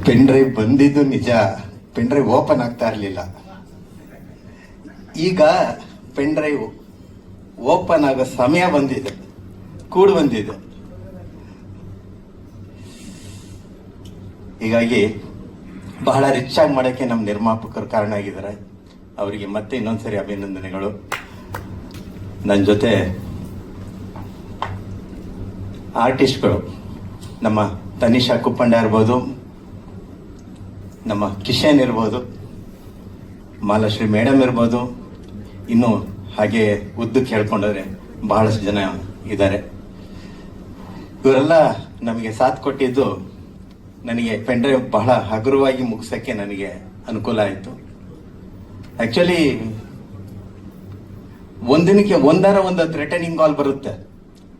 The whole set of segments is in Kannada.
ಪೆನ್ ಡ್ರೈವ್ ಬಂದಿದ್ದು ನಿಜ, ಪೆನ್ ಡ್ರೈವ್ ಓಪನ್ ಆಗ್ತಾ ಇರಲಿಲ್ಲ. ಈಗ ಪೆನ್ ಡ್ರೈವ್ ಓಪನ್ ಆಗೋ ಸಮಯ ಬಂದಿದೆ, ಕೂಡು ಬಂದಿದೆ. ಹೀಗಾಗಿ ಬಹಳ ರಿಚ್ ಆಗಿ ಮಾಡೋಕ್ಕೆ ನಮ್ಮ ನಿರ್ಮಾಪಕರು ಕಾರಣ ಆಗಿದ್ದಾರೆ. ಅವರಿಗೆ ಮತ್ತೆ ಇನ್ನೊಂದ್ಸರಿ ಅಭಿನಂದನೆಗಳು. ನನ್ನ ಜೊತೆ ಆರ್ಟಿಸ್ಟ್ಗಳು ನಮ್ಮ ತನಿಷಾ ಕುಪ್ಪಂಡ ಇರ್ಬೋದು, ನಮ್ಮ ಕಿಶನ್ ಇರ್ಬೋದು, ಮಾಲಾಶ್ರೀ ಮೇಡಮ್ ಇರ್ಬೋದು, ಇನ್ನು ಹಾಗೆ ಉದ್ದಕ್ಕೆ ಹೇಳ್ಕೊಂಡ್ರೆ ಬಹಳಷ್ಟು ಜನ ಇದ್ದಾರೆ. ಇವರೆಲ್ಲ ನಮಗೆ ಸಾಥ್ ಕೊಟ್ಟಿದ್ದು ನನಗೆ ಪೆನ್ ಡ್ರೈವ್ ಬಹಳ ಹಗುರವಾಗಿ ಮುಗಿಸೋಕ್ಕೆ ನನಗೆ ಅನುಕೂಲ ಆಯಿತು. ಆಕ್ಚುಲಿ ಒಂದಿನಕ್ಕೆ ಒಂದಾರ ಒಂದು ರಿಟರ್ನಿಂಗ್ ಕಾಲ್ ಬರುತ್ತೆ.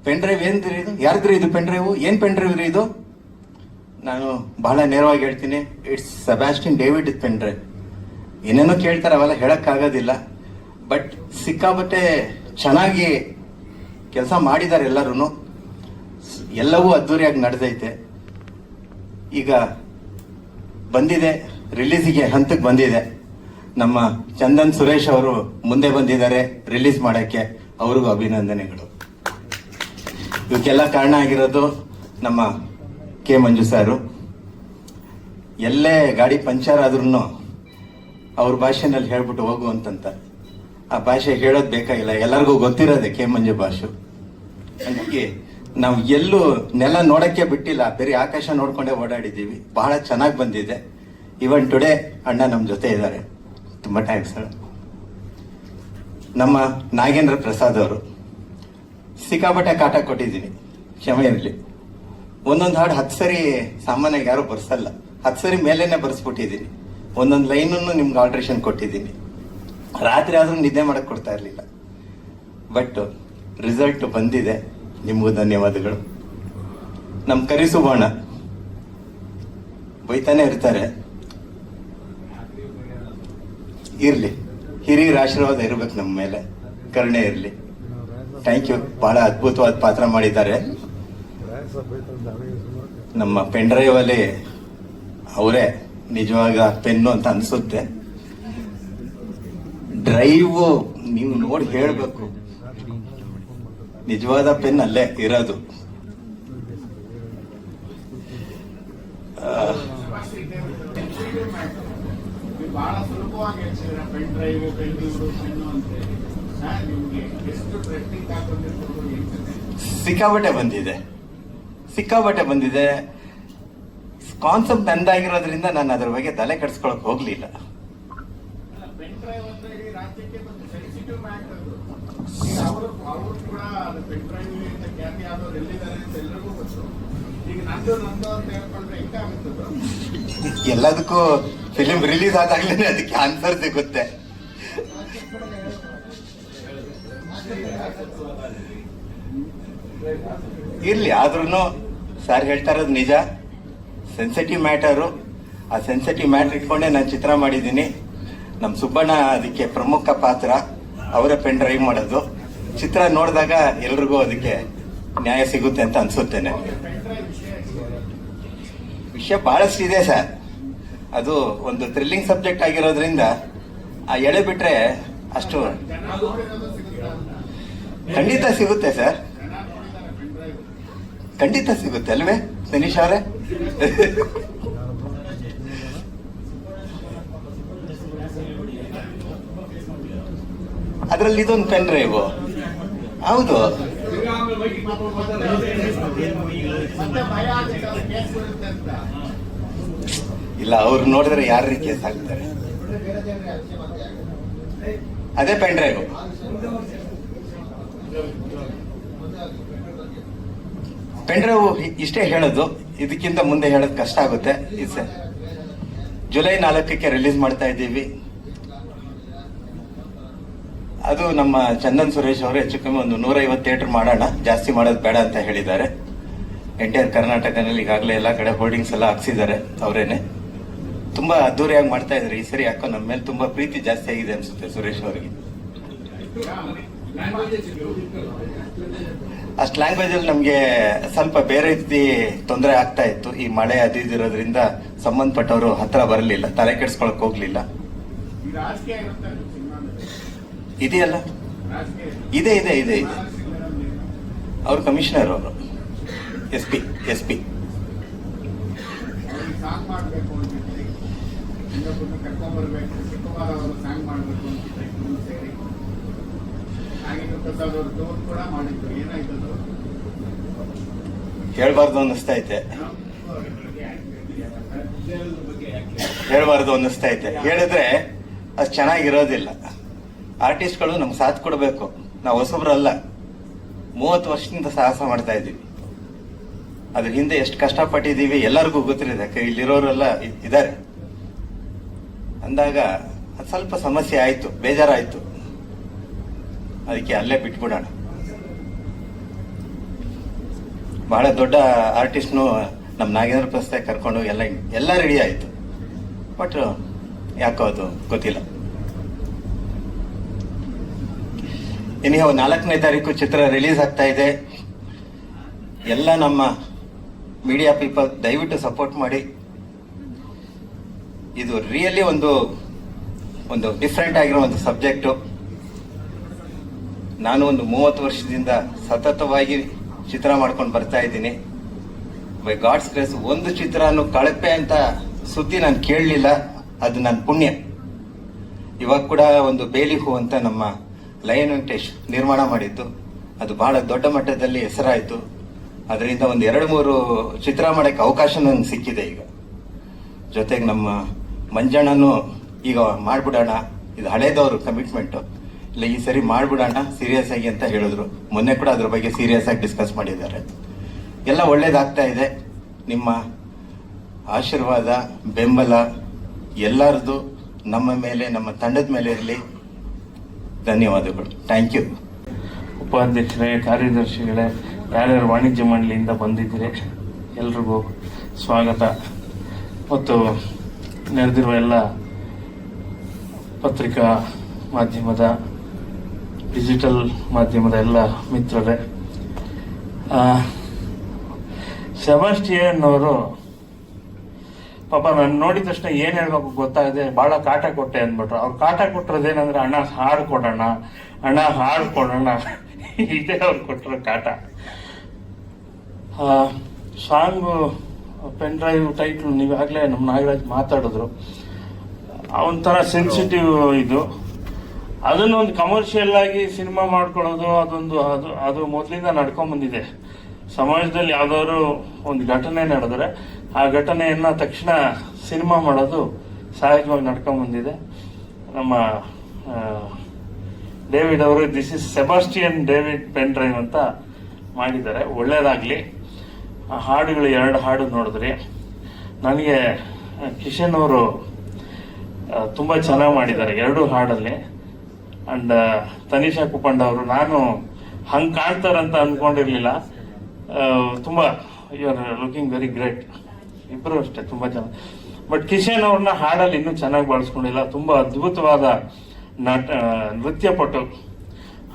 ಪೆನ್ ಡ್ರೈವ್ ಏನ್ರಿ ಇದು, ಯಾರ್ದ್ರಿ ಇದು ಪೆನ್ ಡ್ರೈವ್, ಏನ್ ಪೆನ್ ಡ್ರೈವ್ ರೀ ಇದು? ನಾನು ಬಹಳ ನೇರವಾಗಿ ಹೇಳ್ತೀನಿ, it's Sebastian David pen drive. ಏನೇನೋ ಕೇಳ್ತಾರೆ, ಅವೆಲ್ಲ ಹೇಳಕ್ಕಾಗೋದಿಲ್ಲ. ಬಟ್ ಸಿಕ್ಕಾಬಟ್ಟೆ ಚೆನ್ನಾಗಿ ಕೆಲಸ ಮಾಡಿದ್ದಾರೆ ಎಲ್ಲರೂ. ಎಲ್ಲವೂ ಅದ್ದೂರಿಯಾಗಿ ನಡೆದೈತೆ. ಈಗ ಬಂದಿದೆ, ರಿಲೀಸಿಗೆ ಹಂತಕ್ಕೆ ಬಂದಿದೆ. ನಮ್ಮ ಚಂದನ್ ಸುರೇಶ್ ಅವರು ಮುಂದೆ ಬಂದಿದ್ದಾರೆ ರಿಲೀಸ್ ಮಾಡೋಕ್ಕೆ, ಅವ್ರಿಗೂ ಅಭಿನಂದನೆಗಳು. ಇವಕ್ಕೆಲ್ಲ ಕಾರಣ ಆಗಿರೋದು ನಮ್ಮ ಕೆ ಮಂಜು ಸಾರು. ಎಲ್ಲೇ ಗಾಡಿ ಪಂಚರ್ ಆದ್ರೂ ಅವ್ರ ಭಾಷೆನಲ್ಲಿ ಹೇಳ್ಬಿಟ್ಟು ಹೋಗು ಅಂತಂತ. ಆ ಭಾಷೆ ಹೇಳೋದು ಬೇಕಾಗಿಲ್ಲ, ಎಲ್ಲರಿಗೂ ಗೊತ್ತಿರೋದೆ ಕೆ ಮಂಜು ಭಾಷೆ. ಹಂಗಾಗಿ ನಾವು ಎಲ್ಲೂ ನೆಲ ನೋಡಕ್ಕೆ ಬಿಟ್ಟಿಲ್ಲ, ಬೇರೆ ಆಕಾಶ ನೋಡ್ಕೊಂಡೇ ಓಡಾಡಿದ್ದೀವಿ. ಬಹಳ ಚೆನ್ನಾಗಿ ಬಂದಿದೆ. ಇವನ್ ಟುಡೇ ಅಣ್ಣ ನಮ್ಮ ಜೊತೆ ಇದ್ದಾರೆ, ತುಂಬಾ ಥ್ಯಾಂಕ್ಸ್. ನಮ್ಮ ನಾಗೇಂದ್ರ ಪ್ರಸಾದ್ ಅವರು ಸಿಕ್ಕಾಪಟ್ಟೆ ಕಾಟ ಕೊಟ್ಟಿದ್ದೀನಿ, ಕ್ಷಮೆ ಇರಲಿ. ಒಂದೊಂದು ಹಾಡು 10 ಸರಿ ಸಾಮಾನ್ಯವಾಗಿ ಯಾರು ಬರ್ಸಲ್ಲ, 10 ಸರಿ ಮೇಲೇನೆ ಬರ್ಸ್ಬಿಟ್ಟಿದ್ದೀನಿ. ಒಂದೊಂದು ಲೈನನ್ನು ನಿಮ್ಗೆ ಆಲ್ಟ್ರೇಷನ್ ಕೊಟ್ಟಿದ್ದೀನಿ. ರಾತ್ರಿ ಆದ್ರೂ ನಿದ್ದೆ ಮಾಡಕ್ ಕೊಡ್ತಾ ಇರಲಿಲ್ಲ. ಬಟ್ ರಿಸಲ್ಟ್ ಬಂದಿದೆ, ನಿಮಗೂ ಧನ್ಯವಾದಗಳು. ನಮ್ಮ ಕರಿಸುಬಾಣ ಬೈತಾನೆ ಇರ್ತಾರೆ, ಇರ್ಲಿ, ಹಿರಿಯರ ಆಶೀರ್ವಾದ ಇರ್ಬೇಕು ನಮ್ಮ ಮೇಲೆ, ಕರುಣೆ ಇರಲಿ. Thank you. ಬಹಳ ಅದ್ಭುತವಾದ ಪಾತ್ರ ಮಾಡಿದ್ದಾರೆ. ನಮ್ಮ ಪೆನ್ ಡ್ರೈವ್ ಅಲ್ಲಿ ಅವರೇ ನಿಜವಾಗ ಪೆನ್ನು ಅಂತ ಅನ್ಸುತ್ತೆ. ಡ್ರೈವ್ ನೀವು ನೋಡಿ ಹೇಳ್ಬೇಕು, ನಿಜವಾದ ಪೆನ್ ಅಲ್ಲೇ ಇರೋದು. ಸಿಕ್ಕಾಬಟ್ಟೆ ಬಂದಿದೆ. ಕಾನ್ಸೆಪ್ಟ್ ನಂದಾಗಿರೋದ್ರಿಂದ ನಾನು ಅದ್ರ ಬಗ್ಗೆ ತಲೆ ಕೆಡಿಸ್ಕೊಳಕ್ ಹೋಗ್ಲಿಲ್ಲ. ಎಲ್ಲದಕ್ಕೂ ಫಿಲಿಂ ರಿಲೀಸ್ ಆದಾಗ್ಲೇನೆ ಅದಕ್ಕೆ ಆನ್ಸರ್ ಸಿಗುತ್ತೆ. ಇರ್ಲಿ, ಆದ್ರೂ ಸರ್ ಹೇಳ್ತಾ ಇರೋದು ನಿಜ. ಸೆನ್ಸಿಟಿವ್ ಮ್ಯಾಟರು, ಆ ಸೆನ್ಸಿಟಿವ್ ಮ್ಯಾಟರ್ ಇಟ್ಕೊಂಡೆ ನಾನು ಚಿತ್ರ ಮಾಡಿದ್ದೀನಿ. ನಮ್ಮ ಸುಬ್ಬಣ್ಣ ಅದಕ್ಕೆ ಪ್ರಮುಖ ಪಾತ್ರ, ಅವರೇ ಪೆನ್ ಡ್ರೈವ್ ಮಾಡೋದು. ಚಿತ್ರ ನೋಡಿದಾಗ ಎಲ್ರಿಗೂ ಅದಕ್ಕೆ ನ್ಯಾಯ ಸಿಗುತ್ತೆ ಅಂತ ಅನ್ಸುತ್ತೆ ನನಗೆ. ವಿಷಯ ಬಹಳಷ್ಟು ಇದೆ ಸರ್. ಅದು ಒಂದು ಥ್ರಿಲ್ಲಿಂಗ್ ಸಬ್ಜೆಕ್ಟ್ ಆಗಿರೋದ್ರಿಂದ ಆ ಎಳೆ ಬಿಟ್ರೆ ಅಷ್ಟು ಖಂಡಿತ ಸಿಗುತ್ತೆ ಸರ್, ಖಂಡಿತ ಸಿಗುತ್ತೆ ಅಲ್ವೇ ತನಿಷ್ ಅವರೇ? ಅದ್ರಲ್ಲಿ ಇದೊಂದು ಪೆನ್ ಡ್ರೈವ್. ಹೌದು, ಇಲ್ಲ ಅವ್ರು ನೋಡಿದ್ರೆ ಯಾರ ಕೇಸ್ ಆಗ್ತಾರೆ. ಅದೇ ಪೆನ್ ಡ್ರೈವ್. ಪೆನ್ ಡ್ರೈವ್ ಇಷ್ಟೇ ಹೇಳೋದು, ಇದಕ್ಕಿಂತ ಮುಂದೆ ಹೇಳೋದು ಕಷ್ಟ ಆಗುತ್ತೆ. ಜುಲೈ 4ಕ್ಕೆ ರಿಲೀಸ್ ಮಾಡ್ತಾ ಇದ್ದೀವಿ. ಅದು ನಮ್ಮ ಚಂದನ್ ಸುರೇಶ್ ಅವರು ಹೆಚ್ಚು ಕಮ್ಮಿ ಒಂದು 150 ಥಿಯೇಟರ್ ಮಾಡೋಣ, ಜಾಸ್ತಿ ಮಾಡೋದು ಬೇಡ ಅಂತ ಹೇಳಿದ್ದಾರೆ. ಎಂಟೈರ್ ಕರ್ನಾಟಕನಲ್ಲಿ ಈಗಾಗಲೇ ಎಲ್ಲ ಕಡೆ ಹೋರ್ಡಿಂಗ್ಸ್ ಎಲ್ಲ ಹಾಕ್ಸಿದ್ದಾರೆ ಅವರೇನೆ. ತುಂಬಾ ಅದ್ದೂರಿಯಾಗಿ ಮಾಡ್ತಾ ಇದ್ದಾರೆ. ಈ ಸರಿ ಯಾಕೋ ನಮ್ಮ ಮೇಲೆ ತುಂಬಾ ಪ್ರೀತಿ ಜಾಸ್ತಿ ಆಗಿದೆ ಅನ್ಸುತ್ತೆ ಸುರೇಶ್ ಅವರಿಗೆ. ಅಷ್ಟು ಲ್ಯಾಂಗ್ವೇಜ್ ಅಲ್ಲಿ ನಮ್ಗೆ ಸ್ವಲ್ಪ ಬೇರೆ ರೀತಿ ತೊಂದರೆ ಆಗ್ತಾ ಇತ್ತು. ಈ ಮಳೆ ಅದು ಇದಿರೋದ್ರಿಂದ ಸಂಬಂಧಪಟ್ಟವರು ಹತ್ರ ಬರಲಿಲ್ಲ, ತಲೆ ಕೆಡ್ಸ್ಕೊಳಕ್ ಹೋಗ್ಲಿಲ್ಲ. ಇದೆಯಲ್ಲ, ಇದೆ ಇದೆ ಇದೆ ಇದೆ. ಅವ್ರು ಕಮಿಷನರ್, ಅವರು ಎಸ್ ಪಿ ಹೇಳ್ಬಾರ್ದು ಅನ್ನಿಸ್ತಾ ಐತೆ, ಹೇಳಿದ್ರೆ ಅಷ್ಟು ಚೆನ್ನಾಗಿರೋದಿಲ್ಲ. ಆರ್ಟಿಸ್ಟ್ಗಳು ನಮ್ಗೆ ಸಾಥ್ ಕೊಡಬೇಕು. ನಾವು ಹೊಸಬ್ರಲ್ಲ, 30 ವರ್ಷದಿಂದ ಸಾಹಸ ಮಾಡ್ತಾ ಇದ್ದೀವಿ. ಅದ್ರ ಹಿಂದೆ ಎಷ್ಟು ಕಷ್ಟಪಟ್ಟಿದ್ದೀವಿ ಎಲ್ಲರಿಗೂ ಗೊತ್ತಿದೆ. ಇಲ್ಲಿರೋರೆಲ್ಲ ಇದ್ದಾರೆ ಅಂದಾಗ ಅದು ಸ್ವಲ್ಪ ಸಮಸ್ಯೆ ಆಯ್ತು, ಬೇಜಾರಾಯ್ತು. ಅದಕ್ಕೆ ಅಲ್ಲೇ ಬಿಟ್ಬಿಡೋಣ. ಬಹಳ ದೊಡ್ಡ ಆರ್ಟಿಸ್ಟ್ನು ನಮ್ಮ ನಾಗೇಂದ್ರ ಪ್ರಸ್ತಾಗ ಕರ್ಕೊಂಡು ಎಲ್ಲ ರೆಡಿ ಆಯ್ತು. ಬಟ್ ಯಾಕೋ ಅದು ಗೊತ್ತಿಲ್ಲ. ಇನ್ನು 4ನೇ ತಾರೀಕು ಚಿತ್ರ ರಿಲೀಸ್ ಆಗ್ತಾ ಇದೆ. ಎಲ್ಲ ನಮ್ಮ ಮೀಡಿಯಾ ಪೀಪಲ್ ದಯವಿಟ್ಟು ಸಪೋರ್ಟ್ ಮಾಡಿ. ಇದು ರಿಯಲಿ ಒಂದು ಡಿಫ್ರೆಂಟ್ ಆಗಿರೋ ಒಂದು ಸಬ್ಜೆಕ್ಟು. ನಾನು ಒಂದು 30 ವರ್ಷದಿಂದ ಸತತವಾಗಿ ಚಿತ್ರ ಮಾಡ್ಕೊಂಡು ಬರ್ತಾ ಇದ್ದೀನಿ. ಬೈ ಗಾಡ್ಸ್ ಗ್ರೇಸ್ ಒಂದು ಚಿತ್ರನು ಕಳಪೆ ಅಂತ ಸುದ್ದಿ ನಾನು ಕೇಳಲಿಲ್ಲ. ಅದು ನನ್ನ ಪುಣ್ಯ. ಇವಾಗ ಕೂಡ ಒಂದು ಬೇಲಿ ಹೂ ಅಂತ ನಮ್ಮ ಲಯನ್ ವೆಂಕಟೇಶ್ ನಿರ್ಮಾಣ ಮಾಡಿದ್ದು, ಅದು ಬಹಳ ದೊಡ್ಡ ಮಟ್ಟದಲ್ಲಿ ಹೆಸರಾಯಿತು. ಅದರಿಂದ ಒಂದು 2-3 ಚಿತ್ರ ಮಾಡೋಕ್ಕೆ ಅವಕಾಶ ನಂಗೆ ಸಿಕ್ಕಿದೆ ಈಗ. ಜೊತೆಗೆ ನಮ್ಮ ಮಂಜಣ್ಣನು ಈಗ ಮಾಡ್ಬಿಡೋಣ, ಇದು ಹಳೇದವರು ಕಮಿಟ್ಮೆಂಟು, ಇಲ್ಲ ಈ ಸರಿ ಮಾಡ್ಬಿಡೋಣ ಸೀರಿಯಸ್ ಆಗಿ ಅಂತ ಹೇಳಿದ್ರು. ಮೊನ್ನೆ ಕೂಡ ಅದ್ರ ಬಗ್ಗೆ ಸೀರಿಯಸ್ ಆಗಿ ಡಿಸ್ಕಸ್ ಮಾಡಿದ್ದಾರೆ. ಎಲ್ಲ ಒಳ್ಳೇದಾಗ್ತಾ ಇದೆ. ನಿಮ್ಮ ಆಶೀರ್ವಾದ, ಬೆಂಬಲ ಎಲ್ಲರದು ನಮ್ಮ ಮೇಲೆ, ನಮ್ಮ ತಂಡದ ಮೇಲೆ ಇರಲಿ. ಧನ್ಯವಾದಗಳು. Thank you. ಉಪಾಧ್ಯಕ್ಷರೇ, ಕಾರ್ಯದರ್ಶಿಗಳೇ, ಯಾರ್ಯಾರು ವಾಣಿಜ್ಯ ಮಂಡಳಿಯಿಂದ ಬಂದಿದ್ದೀರಿ ಎಲ್ರಿಗೂ ಸ್ವಾಗತ. ಮತ್ತು ನೆರೆದಿರುವ ಎಲ್ಲ ಪತ್ರಿಕಾ ಮಾಧ್ಯಮದ, ಡಿಜಿಟಲ್ ಮಾಧ್ಯಮದ ಎಲ್ಲ ಮಿತ್ರರೇ, ಸೆಬಾಸ್ಟಿಯನ್ ಅವರು ಪಾಪ ನಾನು ನೋಡಿದ ತಕ್ಷಣ ಏನ್ ಹೇಳ್ಬೇಕು ಗೊತ್ತಾಗದೆ ಬಹಳ ಕಾಟ ಕೊಟ್ಟೆ ಅಂದ್ಬಿಟ್ರು. ಅವ್ರು ಕಾಟ ಕೊಟ್ಟಿರೋದೇನಂದ್ರೆ ಅಣ್ಣ ಹಾಡು ಕೊಡೋಣ, ಅಣ್ಣ ಹಾಡು ಕೊಡೋಣ, ಇದೇ ಅವ್ರು ಕೊಟ್ಟಿರೋ ಕಾಟ. ಸಾಂಗು ಪೆನ್ ಡ್ರೈವ್ ಟೈಟ್ಲು ನೀವಾಗಲೇ ನಮ್ಮ ನಾಗರಾಜ್ ಮಾತಾಡಿದ್ರು. ಒಂಥರ ಸೆನ್ಸಿಟಿವ್ ಇದು. ಅದನ್ನೊಂದು ಕಮರ್ಷಿಯಲ್ ಆಗಿ ಸಿನಿಮಾ ಮಾಡ್ಕೊಳ್ಳೋದು ಅದು ಮೊದಲಿಂದ ನಡ್ಕೊಂಡ್ ಬಂದಿದೆ. ಸಮಾಜದಲ್ಲಿ ಯಾವ್ದಾದ್ರು ಒಂದು ಘಟನೆ ನಡೆದ್ರೆ ಆ ಘಟನೆಯನ್ನ ತಕ್ಷಣ ಸಿನಿಮಾ ಮಾಡೋದು ಸಹಜವಾಗಿ ನಡ್ಕೊಂಡ್ ಬಂದಿದೆ. ನಮ್ಮ ಡೇವಿಡ್ ಅವರು this is Sebastian David pen drive ಅಂತ ಮಾಡಿದ್ದಾರೆ. ಒಳ್ಳೇದಾಗ್ಲಿ. ಆ ಹಾಡುಗಳು 2 ಹಾಡು ನೋಡಿದ್ರಿ. ನನಗೆ ಕಿಶನ್ ಅವರು ತುಂಬಾ ಚೆನ್ನಾಗಿ ಮಾಡಿದ್ದಾರೆ 2 ಹಾಡಲ್ಲಿ. ಅಂಡ್ ತನಿಷಾ ಕುಪ್ಪಂಡ ಅವರು, ನಾನು ಹಂಗ್ ಕಾಣ್ತಾರಂತ ಅನ್ಕೊಂಡಿರ್ಲಿಲ್ಲ. ತುಂಬಾ you are looking very great. ಇಬ್ರು ಅಷ್ಟೇ ತುಂಬಾ ಚೆನ್ನಾಗಿ. ಬಟ್ ಕಿಶನ್ ಅವ್ರನ್ನ ಹಾಡಲ್ಲಿ ಇನ್ನೂ ಚೆನ್ನಾಗಿ ಬಳಸ್ಕೊಂಡಿಲ್ಲ. ತುಂಬಾ ಅದ್ಭುತವಾದ ನೃತ್ಯ ಪಟು.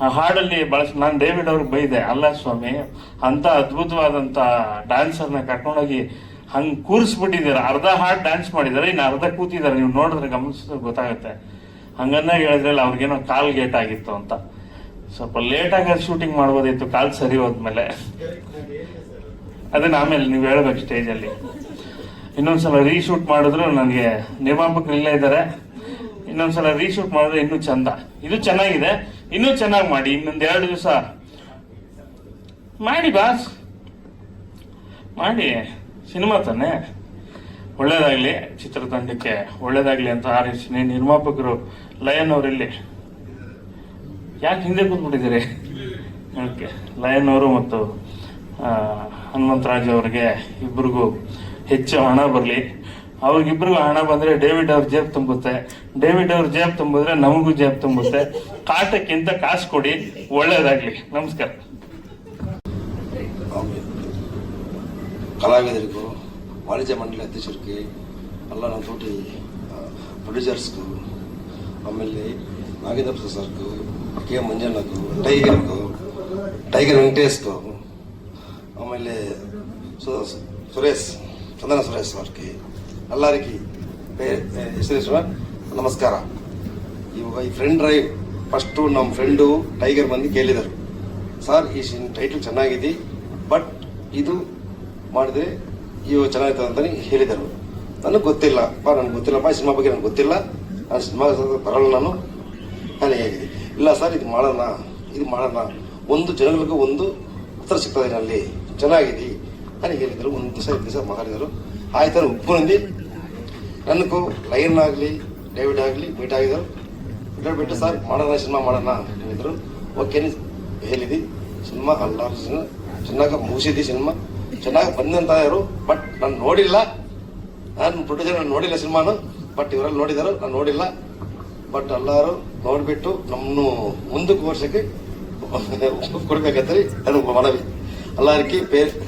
ಆ ಹಾಡಲ್ಲಿ ನಾನು ಡೇವಿಡ್ ಅವ್ರಿಗೆ ಬೈದೆ, ಅಲ್ಲ ಸ್ವಾಮಿ ಅಂತ ಅದ್ಭುತವಾದಂತ ಡ್ಯಾನ್ಸರ್ನ ಕರ್ಕೊಂಡೋಗಿ ಹಂಗ್ ಕೂರಿಸ್ಬಿಟ್ಟಿದ್ದಾರೆ. ಅರ್ಧ ಹಾಡ್ ಡ್ಯಾನ್ಸ್ ಮಾಡಿದ್ದಾರೆ, ಇನ್ನು ಅರ್ಧ ಕೂತಿದ್ದಾರೆ. ನೀವು ನೋಡಿದ್ರೆ ಗಮನಿಸಿದ್ರೆ ಗೊತ್ತಾಗುತ್ತೆ. ಹಂಗನ್ನ ಹೇಳಿದ್ರಲ್ಲ ಅವ್ರಿಗೇನೋ ಕಾಲ್ ಗೇಟ್ ಆಗಿತ್ತು ಅಂತ. ಸ್ವಲ್ಪ ಲೇಟ್ ಆಗಿ ಶೂಟಿಂಗ್ ಮಾಡ್ಬೋದಿತ್ತು, ಕಾಲ್ ಸರಿ ಹೋದ್ಮೇಲೆ. ಅದನ್ನ ಆಮೇಲೆ ನೀವು ಹೇಳ್ಬೇಕು ಸ್ಟೇಜಲ್ಲಿ. ಇನ್ನೊಂದ್ಸಲ ರೀಶೂಟ್ ಮಾಡಿದ್ರು, ನನಗೆ ನಿರ್ಮಾಪಕರು ಇಲ್ಲೇ ಇದ್ದಾರೆ, ಇನ್ನೊಂದ್ಸಲ ರೀಶೂಟ್ ಮಾಡಿದ್ರೆ ಇನ್ನೂ ಚಂದ. ಇದು ಚೆನ್ನಾಗಿದೆ, ಇನ್ನೂ ಚೆನ್ನಾಗಿ ಮಾಡಿ. ಇನ್ನೊಂದ್ 2 ದಿವಸ ಮಾಡಿ ಬಾಸ್, ಮಾಡಿ. ಸಿನಿಮಾ ತಾನೆ, ಒಳ್ಳೇದಾಗ್ಲಿ, ಚಿತ್ರತಂಡಕ್ಕೆ ಒಳ್ಳೇದಾಗ್ಲಿ ಅಂತ ಹಾರೈಸ್ತೀನಿ. ನಿರ್ಮಾಪಕರು ಲಯನ್ ಅವರಲ್ಲಿ ಯಾಕೆ ಹಿಂದೆ ಕೂತ್ಬಿಟ್ಟಿದ್ದೀರಿ? ಓಕೆ, ಲಯನ್ ಅವರು ಮತ್ತು ಹನುಮಂತರಾಜ್ ಅವರಿಗೆ ಇಬ್ಬರಿಗೂ ಹೆಚ್ಚು ಹಣ ಬರಲಿ. ಅವ್ರಿಗಿಬ್ರಿಗೂ ಹಣ ಬಂದ್ರೆ ಡೇವಿಡ್ ಅವ್ರ ಜೇಬ್ ತುಂಬುತ್ತೆ, ಡೇವಿಡ್ ಅವ್ರ ಜೇಬ್ ತುಂಬಿದ್ರೆ ನಮಗೂ ಜೇಬ್ ತುಂಬುತ್ತೆ. ಕಾಟಕ್ಕಿಂತ ಕಾಸು ಕೊಡಿ, ಒಳ್ಳೇದಾಗ್ಲಿ. ನಮಸ್ಕಾರ. ಕಲಾವಿದರಿಗೂ, ವಾಣಿಜ್ಯ ಮಂಡಳಿ ಅಧ್ಯಕ್ಷರಿಗೆ, ಅಲ್ಲ ನನ್ನ ತೋಟಿ ಪ್ರೊಡ್ಯೂಸರ್ಸ್ಗೂ ಆಮೇಲೆ ನಾಗೇಂದ್ರ ಪ್ರಸಾದ್ ಸರ್ಗೂ ಕೆ ಮಂಜಣ್ಣಗೂ ಟೈಗರ್ ವೆಂಕಟೇಶ್ಗೂ ಆಮೇಲೆ ಸುರೇಶ್ ಚಂದನ ಸುರೇಶ್ ಅವ್ರಿಗೆ ಎಲ್ಲರಿಗೆ ಹೆಸರೇಶ್ವರ ನಮಸ್ಕಾರ. ಇವಾಗ ಈ ಫ್ರೆಂಡ್ ಡ್ರೈವ್ ಫಸ್ಟು ನಮ್ಮ ಫ್ರೆಂಡು ಟೈಗರ್ ಬಂದು ಕೇಳಿದರು, ಸರ್ ಈ ಟೈಟಲ್ ಚೆನ್ನಾಗಿದೆ ಬಟ್ ಇದು ಮಾಡಿದ್ರೆ ಇವಾಗ ಚೆನ್ನಾಗಿರ್ತದೆ ಅಂತ ಹೇಳಿದರು. ನನಗೆ ಗೊತ್ತಿಲ್ಲಪ್ಪ ಈ ಸಿನಿಮಾ ಬಗ್ಗೆ ನನಗೆ ಗೊತ್ತಿಲ್ಲ, ನಾನು ಸಿನಿಮಾ ಬರಲ್ಲ ನಾನು ಹೇಗಿದೆ. ಇಲ್ಲ ಸರ್ ಇದು ಮಾಡೋಣ ಒಂದು ಜನಗಳಿಗೂ ಒಂದು ಉತ್ತರ ಸಿಗ್ತದೆ ಅಲ್ಲಿ ಚೆನ್ನಾಗಿದೆ అని ಹೇಳಿದರು. ಒಂದು ದಿವಸ ಮಾತಾಡಿದರು. ಆಯ್ತು ಒಪ್ಪಿಕೊಂಡಿ ನನಗೂ ಲೈನ್ ಆಗಲಿ ಡೇವಿಡ್ ಆಗಲಿ ಮೀಟ್ ಆಗಿದರು. ಬಿಟ್ಟು ಸರ್ ಸಿನಿಮಾ ಮಾಡೋಣ ಹೇಳಿದರು. ಓಕೆ ಹೇಳಿದಿ ಸಿನಿಮಾ ಎಲ್ಲರೂ ಚೆನ್ನಾಗಿ ಮುಗಿಸಿದ್ದಿ, ಸಿನಿಮಾ ಚೆನ್ನಾಗಿ ಬಂದಂತ ಯಾರು. ಬಟ್ ನಾನು ನೋಡಿಲ್ಲ, ನಾನು ಪ್ರೊಡ್ಯೂಸರ್ ನೋಡಿಲ್ಲ ಸಿನಿಮಾನು. ಬಟ್ ಇವರಲ್ಲಿ ನೋಡಿದರು, ನಾನು ನೋಡಿಲ್ಲ. ಬಟ್ ಎಲ್ಲರೂ ನೋಡಿಬಿಟ್ಟು ನಮ್ಮನ್ನು ಮುಂದಕ್ಕೆ ವರ್ಷಕ್ಕೆ ಕೊಡ್ಬೇಕಂತ ನನಗೆ ಮನವಿ. ಎಲ್ಲರಿಗೆ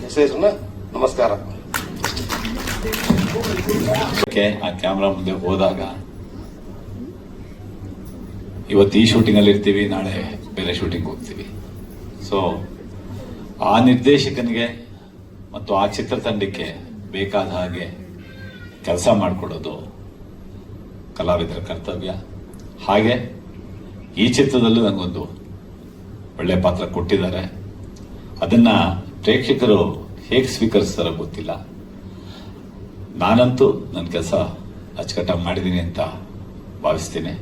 ಹೆಸರನ್ನ ನಮಸ್ಕಾರ. ಆ ಕ್ಯಾಮ್ರಾ ಮುಂದೆ ಹೋದಾಗ ಇವತ್ತು ಈ ಶೂಟಿಂಗ್ ಅಲ್ಲಿ ಇರ್ತೀವಿ, ನಾಳೆ ಬೇರೆ ಶೂಟಿಂಗ್ ಹೋಗ್ತೀವಿ. ಸೊ ಆ ನಿರ್ದೇಶಕನಿಗೆ ಮತ್ತು ಆ ಚಿತ್ರತಂಡಕ್ಕೆ ಬೇಕಾದ ಹಾಗೆ ಕೆಲಸ ಮಾಡಿಕೊಡೋದು ಕಲಾವಿದರ ಕರ್ತವ್ಯ. ಹಾಗೆ ಈ ಚಿತ್ರದಲ್ಲೂ ನನಗೊಂದು ಒಳ್ಳೆ ಪಾತ್ರ ಕೊಟ್ಟಿದ್ದಾರೆ. ಅದನ್ನ ಪ್ರೇಕ್ಷಕರು ಹೇಗೆ ಸ್ವೀಕರಿಸ್ತಾರೋ ಗೊತ್ತಿಲ್ಲ. ನಾನಂತೂ ನನ್ನ ಕೆಲಸ ಅಚ್ಚುಕಟ್ಟಾಗಿ ಮಾಡಿದ್ದೀನಿ ಅಂತ ಭಾವಿಸ್ತೀನಿ.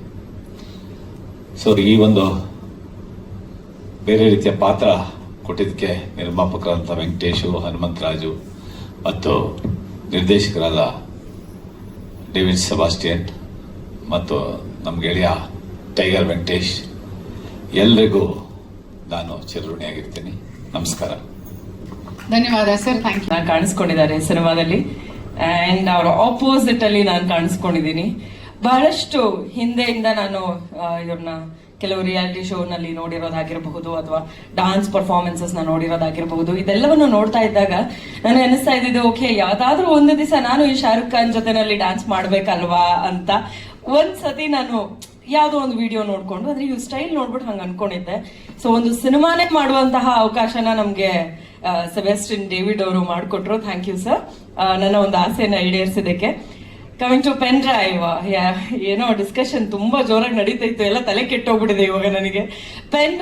ಸೊ ಈ ಒಂದು ಬೇರೆ ರೀತಿಯ ಪಾತ್ರ ಕೊಟ್ಟಿದ್ದಕ್ಕೆ ನಿರ್ಮಾಪಕರಂತ ವೆಂಕಟೇಶು, ಹನುಮಂತರಾಜು ಮತ್ತು ನಿರ್ದೇಶಕರಾದ ಡೇವಿಡ್ ಸೆಬಾಸ್ಟಿಯನ್ ಮತ್ತು ನಮ್ಮ ಗೆಳೆಯ ಟೈಗರ್ ವೆಂಕಟೇಶ್ ಎಲ್ರಿಗೂ ನಾನು ಚಿರಋಣಿಯಾಗಿರ್ತೀನಿ. ನಮಸ್ಕಾರ. ಧನ್ಯವಾದ ಸರ್, ಥ್ಯಾಂಕ್ ಯು. ಕಾಣಿಸ್ಕೊಂಡಿದ್ದಾರೆ ಸಿನಿಮಾದಲ್ಲಿ ಅಂಡ್ ಅವರ ಆಪೋಸಿಟ್ ಅಲ್ಲಿ ನಾನು ಕಾಣಿಸ್ಕೊಂಡಿದ್ದೀನಿ. ಬಹಳಷ್ಟು ಹಿಂದೆಯಿಂದ ನಾನು ಇವ್ರನ್ನ ಕೆಲವು ರಿಯಾಲಿಟಿ ಶೋ ನಲ್ಲಿ ನೋಡಿರೋದಾಗಿರಬಹುದು ಅಥವಾ ಡಾನ್ಸ್ ಪರ್ಫಾರ್ಮೆನ್ಸಸ್ ನ ನೋಡಿರೋದಾಗಿರಬಹುದು. ಇದೆಲ್ಲವನ್ನು ನೋಡ್ತಾ ಇದ್ದಾಗ ನನಗೆ ಅನಿಸ್ತಾ ಇದ್ದಿದ್ದು, ಓಕೆ ಯಾವ್ದಾದ್ರೂ ಒಂದು ದಿವಸ ನಾನು ಈ ಶಾರುಖ್ ಖಾನ್ ಜೊತೆನಲ್ಲಿ ಡಾನ್ಸ್ ಮಾಡ್ಬೇಕಲ್ವಾ ಅಂತ. ಒಂದ್ಸತಿ ನಾನು ಯಾವುದೋ ಒಂದು ವಿಡಿಯೋ ನೋಡ್ಕೊಂಡು ಅಂದ್ರೆ ಇವ್ ಸ್ಟೈಲ್ ನೋಡ್ಬಿಟ್ಟು ಹಂಗ ಅನ್ಕೊಂಡಿದ್ದೆ. ಸೊ ಒಂದು ಸಿನಿಮಾನೇ ಮಾಡುವಂತಹ ಅವಕಾಶನ ನಮ್ಗೆ ಸೆಬಾಸ್ಟಿಯನ್ ಡೇವಿಡ್ ಅವರು ಮಾಡಿಕೊಟ್ರು. ಥ್ಯಾಂಕ್ ಯು ಸರ್, ನನ್ನ ಒಂದು ಆಸೆಯನ್ನ ಈಡೇರಿಸಿದಕ್ಕೆ. ಕಮಿಂಗ್ ಟು ಪೆನ್ ಡ್ರೈವ್, ಏನೋ ಡಿಸ್ಕಷನ್ ತುಂಬಾ ಜೋರಾಗಿ ನಡೀತಾ ಇತ್ತು, ಎಲ್ಲ ತಲೆ ಕೆಟ್ಟೋಗ್ಬಿಟ್ಟಿದೆ ಇವಾಗ ನನಗೆ. ಪೆನ್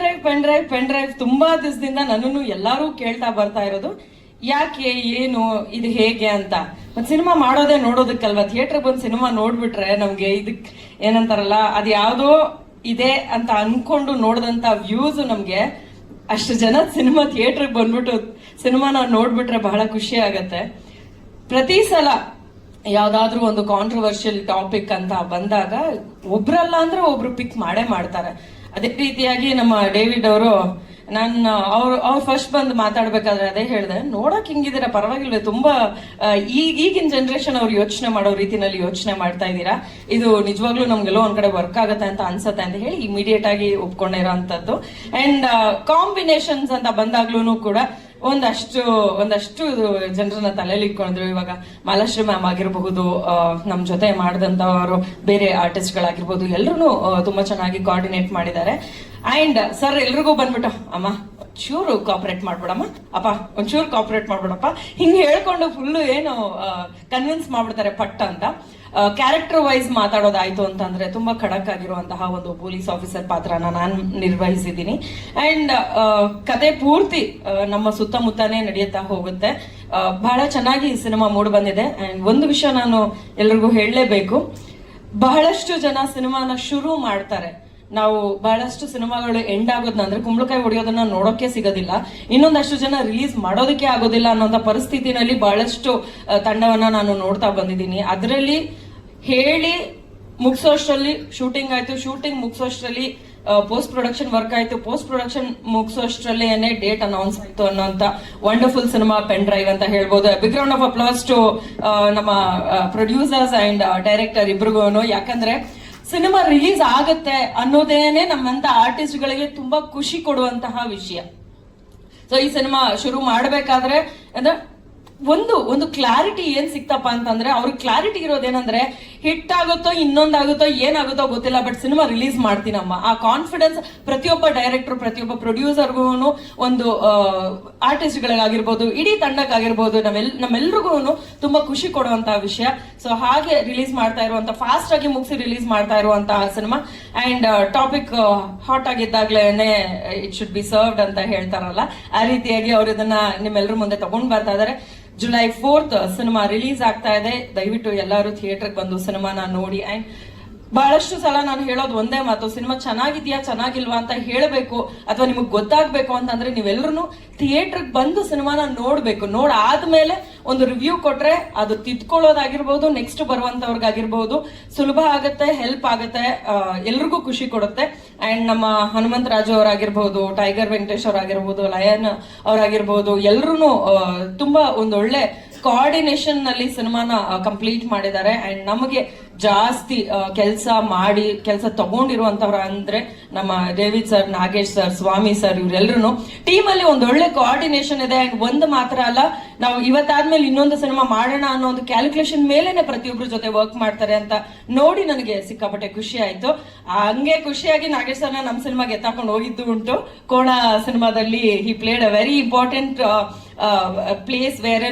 ಡ್ರೈವ್ ತುಂಬಾ ದಿವಸದಿಂದ ನನ್ನನ್ನು ಎಲ್ಲರೂ ಕೇಳ್ತಾ ಬರ್ತಾ ಇರೋದು, ಯಾಕೆ ಏನು ಇದು ಹೇಗೆ ಅಂತ. ಮತ್ ಸಿನಿಮಾ ಮಾಡೋದೇ ನೋಡೋದಕ್ಕಲ್ವಾ, ಥಿಯೇಟರ್ ಬಂದು ಸಿನಿಮಾ ನೋಡ್ಬಿಟ್ರೆ ನಮ್ಗೆ ಇದಕ್ ಏನಂತಾರಲ್ಲ ಅದ್ ಯಾವ್ದೋ ಇದೆ ಅಂತ ಅನ್ಕೊಂಡು ನೋಡಿದಂತ ವ್ಯೂಸ್ ನಮ್ಗೆ ಅಷ್ಟು ಜನ ಸಿನಿಮಾ ಥಿಯೇಟರ್ಗೆ ಬಂದ್ಬಿಟ್ಟು ಸಿನಿಮಾನ ನೋಡ್ಬಿಟ್ರೆ ಬಹಳ ಖುಷಿ ಆಗತ್ತೆ. ಪ್ರತಿ ಸಲ ಯಾವ್ದಾದ್ರು ಒಂದು ಕಾಂಟ್ರವರ್ಷಿಯಲ್ ಟಾಪಿಕ್ ಅಂತ ಬಂದಾಗ ಒಬ್ರಲ್ಲ ಅಂದ್ರೆ ಒಬ್ರು ಪಿಕ್ ಮಾಡೇ ಮಾಡ್ತಾರೆ. ಅದೇ ರೀತಿಯಾಗಿ ನಮ್ಮ ಡೇವಿಡ್ ಅವರು ಅವ್ರು ಫಸ್ಟ್ ಬಂದು ಮಾತಾಡ್ಬೇಕಾದ್ರೆ ಅದೇ ಹೇಳ್ದೆ, ನೋಡಕ್ ಹಿಂಗಿದ್ದೀರಾ ಪರವಾಗಿಲ್ವೇ, ತುಂಬಾ ಈಗಿನ ಜನರೇಷನ್ ಅವ್ರು ಯೋಚನೆ ಮಾಡೋ ರೀತಿನಲ್ಲಿ ಯೋಚನೆ ಮಾಡ್ತಾ ಇದ್ದೀರಾ, ಇದು ನಿಜವಾಗ್ಲೂ ನಮ್ಗೆಲ್ಲೋ ಒಂದ್ ಕಡೆ ವರ್ಕ್ ಆಗತ್ತೆ ಅಂತ ಅನ್ಸತ್ತೆ ಅಂತ ಹೇಳಿ ಇಮಿಡಿಯೇಟ್ ಆಗಿ ಒಪ್ಕೊಂಡಿರೋ ಅಂತದ್ದು. ಅಂಡ್ ಕಾಂಬಿನೇಷನ್ಸ್ ಅಂತ ಬಂದಾಗ್ಲೂ ಕೂಡ ಒಂದಷ್ಟು ಜನರನ್ನ ತಲೆಯಲ್ಲಿ ಇಟ್ಕೊಂಡಿದ್ರು. ಇವಾಗ ಮಾಲಾಶ್ರೀ ಮ್ಯಾಮ್ ಆಗಿರಬಹುದು, ನಮ್ ಜೊತೆ ಮಾಡಿದಂತವರು ಬೇರೆ ಆರ್ಟಿಸ್ಟ್ ಗಳಾಗಿರ್ಬೋದು, ಎಲ್ಲರೂ ತುಂಬಾ ಚೆನ್ನಾಗಿ ಕೋಆರ್ಡಿನೇಟ್ ಮಾಡಿದ್ದಾರೆ. ಅಂಡ್ ಸರ್ ಎಲ್ರಿಗೂ ಬಂದ್ಬಿಟ್ಟು, ಅಮ್ಮ ಒಂಚೂರು ಕಾಪರೇಟ್ ಮಾಡ್ಬಿಡಮ್ಮ, ಅಪ್ಪ ಒಂಚೂರು ಕಾಪರೇಟ್ ಮಾಡ್ಬಿಡಪ್ಪ, ಹಿಂಗ್ ಹೇಳ್ಕೊಂಡು ಫುಲ್ಲು ಏನು ಕನ್ವಿನ್ಸ್ ಮಾಡ್ಬಿಡ್ತಾರೆ ಪಟ್ಟ ಅಂತ. ಕ್ಯಾರೆಕ್ಟರ್ ವೈಸ್ ಮಾತಾಡೋದಾಯ್ತು ಅಂತಂದ್ರೆ ತುಂಬಾ ಖಡಕ್ ಆಗಿರುವಂತಹ ಒಂದು ಪೊಲೀಸ್ ಆಫೀಸರ್ ಪಾತ್ರನ ನಾನು ನಿರ್ವಹಿಸಿದ್ದೀನಿ. ಅಂಡ್ ಕತೆ ಪೂರ್ತಿ ನಮ್ಮ ಸುತ್ತಮುತ್ತನೇ ನಡೆಯುತ್ತಾ ಹೋಗುತ್ತೆ. ಬಹಳ ಚೆನ್ನಾಗಿ ಈ ಸಿನಿಮಾ ಮೂಡ್ ಬಂದಿದೆ. ಅಂಡ್ ಒಂದು ವಿಷಯ ನಾನು ಎಲ್ರಿಗೂ ಹೇಳಲೇಬೇಕು, ಬಹಳಷ್ಟು ಜನ ಸಿನಿಮಾನ ಶುರು ಮಾಡ್ತಾರೆ, ನಾವು ಬಹಳಷ್ಟು ಸಿನಿಮಾಗಳು ಎಂಡ್ ಆಗೋದನ್ನ ಅಂದ್ರೆ ಕುಂಬಳಕಾಯಿ ಹೊಡೆಯೋದನ್ನ ನೋಡೋಕೆ ಸಿಗೋದಿಲ್ಲ, ಇನ್ನೊಂದಷ್ಟು ಜನ ರಿಲೀಸ್ ಮಾಡೋದಕ್ಕೆ ಆಗೋದಿಲ್ಲ ಅನ್ನೋಂಥ ಪರಿಸ್ಥಿತಿನಲ್ಲಿ ಬಹಳಷ್ಟು ತಂಡವನ್ನ ನಾನು ನೋಡ್ತಾ ಬಂದಿದ್ದೀನಿ. ಅದರಲ್ಲಿ ಹೇಳಿ ಮುಗಿಸೋಷ್ಟರಲ್ಲಿ ಶೂಟಿಂಗ್ ಆಯ್ತು, ಶೂಟಿಂಗ್ ಮುಗಿಸೋಷ್ಟರಲ್ಲಿ ಪೋಸ್ಟ್ ಪ್ರೊಡಕ್ಷನ್ ವರ್ಕ್ ಆಯ್ತು, ಪೋಸ್ಟ್ ಪ್ರೊಡಕ್ಷನ್ ಮುಗಿಸೋಷ್ಟರಲ್ಲಿ ಡೇಟ್ ಅನೌನ್ಸ್ ಆಯ್ತು ಅನ್ನೋಂಥ ವಂಡರ್ಫುಲ್ ಸಿನಿಮಾ ಪೆನ್ ಡ್ರೈವ್ ಅಂತ ಹೇಳ್ಬೋದು. Big round of applause to ನಮ್ಮ ಪ್ರೊಡ್ಯೂಸರ್ಸ್ ಅಂಡ್ ಡೈರೆಕ್ಟರ್ ಇಬ್ರಿಗೂ. ಯಾಕಂದ್ರೆ ಸಿನಿಮಾ ರಿಲೀಸ್ ಆಗತ್ತೆ ಅನ್ನೋದೇನೆ ನಮ್ಮಂತ ಆರ್ಟಿಸ್ಟ್ ಗಳಿಗೆ ತುಂಬಾ ಖುಷಿ ಕೊಡುವಂತಹ ವಿಷಯ. ಸೊ ಈ ಸಿನಿಮಾ ಶುರು ಮಾಡಬೇಕಾದ್ರೆ ಅಂದ್ರೆ ಒಂದು ಕ್ಲಾರಿಟಿ ಏನ್ ಸಿಕ್ತಪ್ಪ ಅಂತಂದ್ರೆ ಅವ್ರಿಗೆ ಕ್ಲಾರಿಟಿ ಇರೋದೇನಂದ್ರೆ ಹಿಟ್ ಆಗುತ್ತೋ ಇನ್ನೊಂದಾಗುತ್ತೋ ಏನಾಗುತ್ತೋ ಗೊತ್ತಿಲ್ಲ, ಬಟ್ ಸಿನಿಮಾ ರಿಲೀಸ್ ಮಾಡ್ತೀನಮ್ಮ. ಆ ಕಾನ್ಫಿಡೆನ್ಸ್ ಪ್ರತಿಯೊಬ್ಬ ಡೈರೆಕ್ಟರ್, ಪ್ರತಿಯೊಬ್ಬ ಪ್ರೊಡ್ಯೂಸರ್ಗೂ, ಒಂದು ಆರ್ಟಿಸ್ಟ್ ಗಳಿಗಾಗಿರ್ಬೋದು, ಇಡೀ ತಂಡಕ್ಕಾಗಿರ್ಬೋದು, ನಮ್ಮೆಲ್ರಿಗೂ ತುಂಬಾ ಖುಷಿ ಕೊಡುವಂತಹ ವಿಷಯ. ಸೊ ಹಾಗೆ ರಿಲೀಸ್ ಮಾಡ್ತಾ ಇರುವಂತ, ಫಾಸ್ಟ್ ಆಗಿ ಮುಗಿಸಿ ರಿಲೀಸ್ ಮಾಡ್ತಾ ಇರುವಂತಹ ಸಿನಿಮಾ. ಅಂಡ್ ಟಾಪಿಕ್ ಹಾಟ್ ಆಗಿದ್ದಾಗ್ಲೇನೆ ಇಟ್ ಶುಡ್ ಬಿ ಸರ್ವ್ಡ್ ಅಂತ ಹೇಳ್ತಾರಲ್ಲ, ಆ ರೀತಿಯಾಗಿ ಅವ್ರು ಇದನ್ನ ನಿಮ್ಮೆಲ್ಲರ ಮುಂದೆ ತಗೊಂಡ್ ಬರ್ತಾ ಇದಾರೆ. ಜುಲೈ 4th ಸಿನಿಮಾ ರಿಲೀಸ್ ಆಗ್ತಾ ಇದೆ. ದಯವಿಟ್ಟು ಎಲ್ಲರೂ ಥಿಯೇಟರ್ಗೆ ಬಂದು ಸಿನಿಮಾನ ನೋಡಿ. ಅಂಡ್ ಬಹಳಷ್ಟು ಸಲ ನಾನು ಹೇಳೋದು ಒಂದೇ ಮಾತು, ಸಿನಿಮಾ ಚೆನ್ನಾಗಿದ್ಯಾ ಚೆನ್ನಾಗಿಲ್ವಾ ಅಂತ ಹೇಳಬೇಕು ಅಥವಾ ನಿಮಗೆ ಗೊತ್ತಾಗ್ಬೇಕು ಅಂತಂದ್ರೆ ನೀವೆಲ್ಲರೂ ಥಿಯೇಟರ್ಗೆ ಬಂದು ಸಿನಿಮಾನ ನೋಡ್ಬೇಕು. ನೋಡಾದ್ಮೇಲೆ ಒಂದು ರಿವ್ಯೂ ಕೊಟ್ರೆ ಅದು ತಿದ್ಕೊಳ್ಳೋದಾಗಿರ್ಬೋದು, ನೆಕ್ಸ್ಟ್ ಬರುವಂತವ್ರಿಗಾಗಿರ್ಬೋದು ಸುಲಭ ಆಗುತ್ತೆ, ಹೆಲ್ಪ್ ಆಗುತ್ತೆ, ಎಲ್ರಿಗೂ ಖುಷಿ ಕೊಡುತ್ತೆ. ಅಂಡ್ ನಮ್ಮ ಹನುಮಂತ ರಾಜು ಅವರಾಗಿರ್ಬೋದು, ಟೈಗರ್ ವೆಂಕಟೇಶ್ ಅವರಾಗಿರ್ಬೋದು, ಲಯನ್ ಅವರಾಗಿರ್ಬೋದು, ಎಲ್ರು ತುಂಬಾ ಒಂದೊಳ್ಳೆ ಕೋಆರ್ಡಿನೇಷನ್ ನಲ್ಲಿ ಸಿನಿಮಾನ ಕಂಪ್ಲೀಟ್ ಮಾಡಿದ್ದಾರೆ. ಅಂಡ್ ನಮಗೆ ಜಾಸ್ತಿ ಕೆಲಸ ತಗೊಂಡಿರುವಂತವ್ರ ಅಂದ್ರೆ ನಮ್ಮ ಡೇವಿಡ್ ಸರ್, ನಾಗೇಶ್ ಸರ್, ಸ್ವಾಮಿ ಸರ್, ಇವರೆಲ್ಲರೂ ಟೀಮ್ ಅಲ್ಲಿ ಒಂದೊಳ್ಳೆ ಕೋಆರ್ಡಿನೇಷನ್ ಇದೆ. ಅಂಡ್ ಒಂದು ಮಾತ್ರ ಅಲ್ಲ, ನಾವು ಇವತ್ತಾದ್ಮೇಲೆ ಇನ್ನೊಂದು ಸಿನಿಮಾ ಮಾಡೋಣ ಅನ್ನೋ ಒಂದು ಕ್ಯಾಲ್ಕುಲೇಷನ್ ಮೇಲೆನೆ ಪ್ರತಿಯೊಬ್ಬರ ಜೊತೆ ವರ್ಕ್ ಮಾಡ್ತಾರೆ ಅಂತ ನೋಡಿ ನನಗೆ ಸಿಕ್ಕಾಪಟ್ಟೆ ಖುಷಿ ಆಯ್ತು. ಹಂಗೆ ಖುಷಿಯಾಗಿ ನಾಗೇಶ್ ಸರ್ನ ನಮ್ಮ ಸಿನಿಮಾಗೆ ಎತ್ತಾಕೊಂಡು ಹೋಗಿದ್ದು ಉಂಟು. ಕೋಣ ಸಿನಿಮಾದಲ್ಲಿ he played a very important place where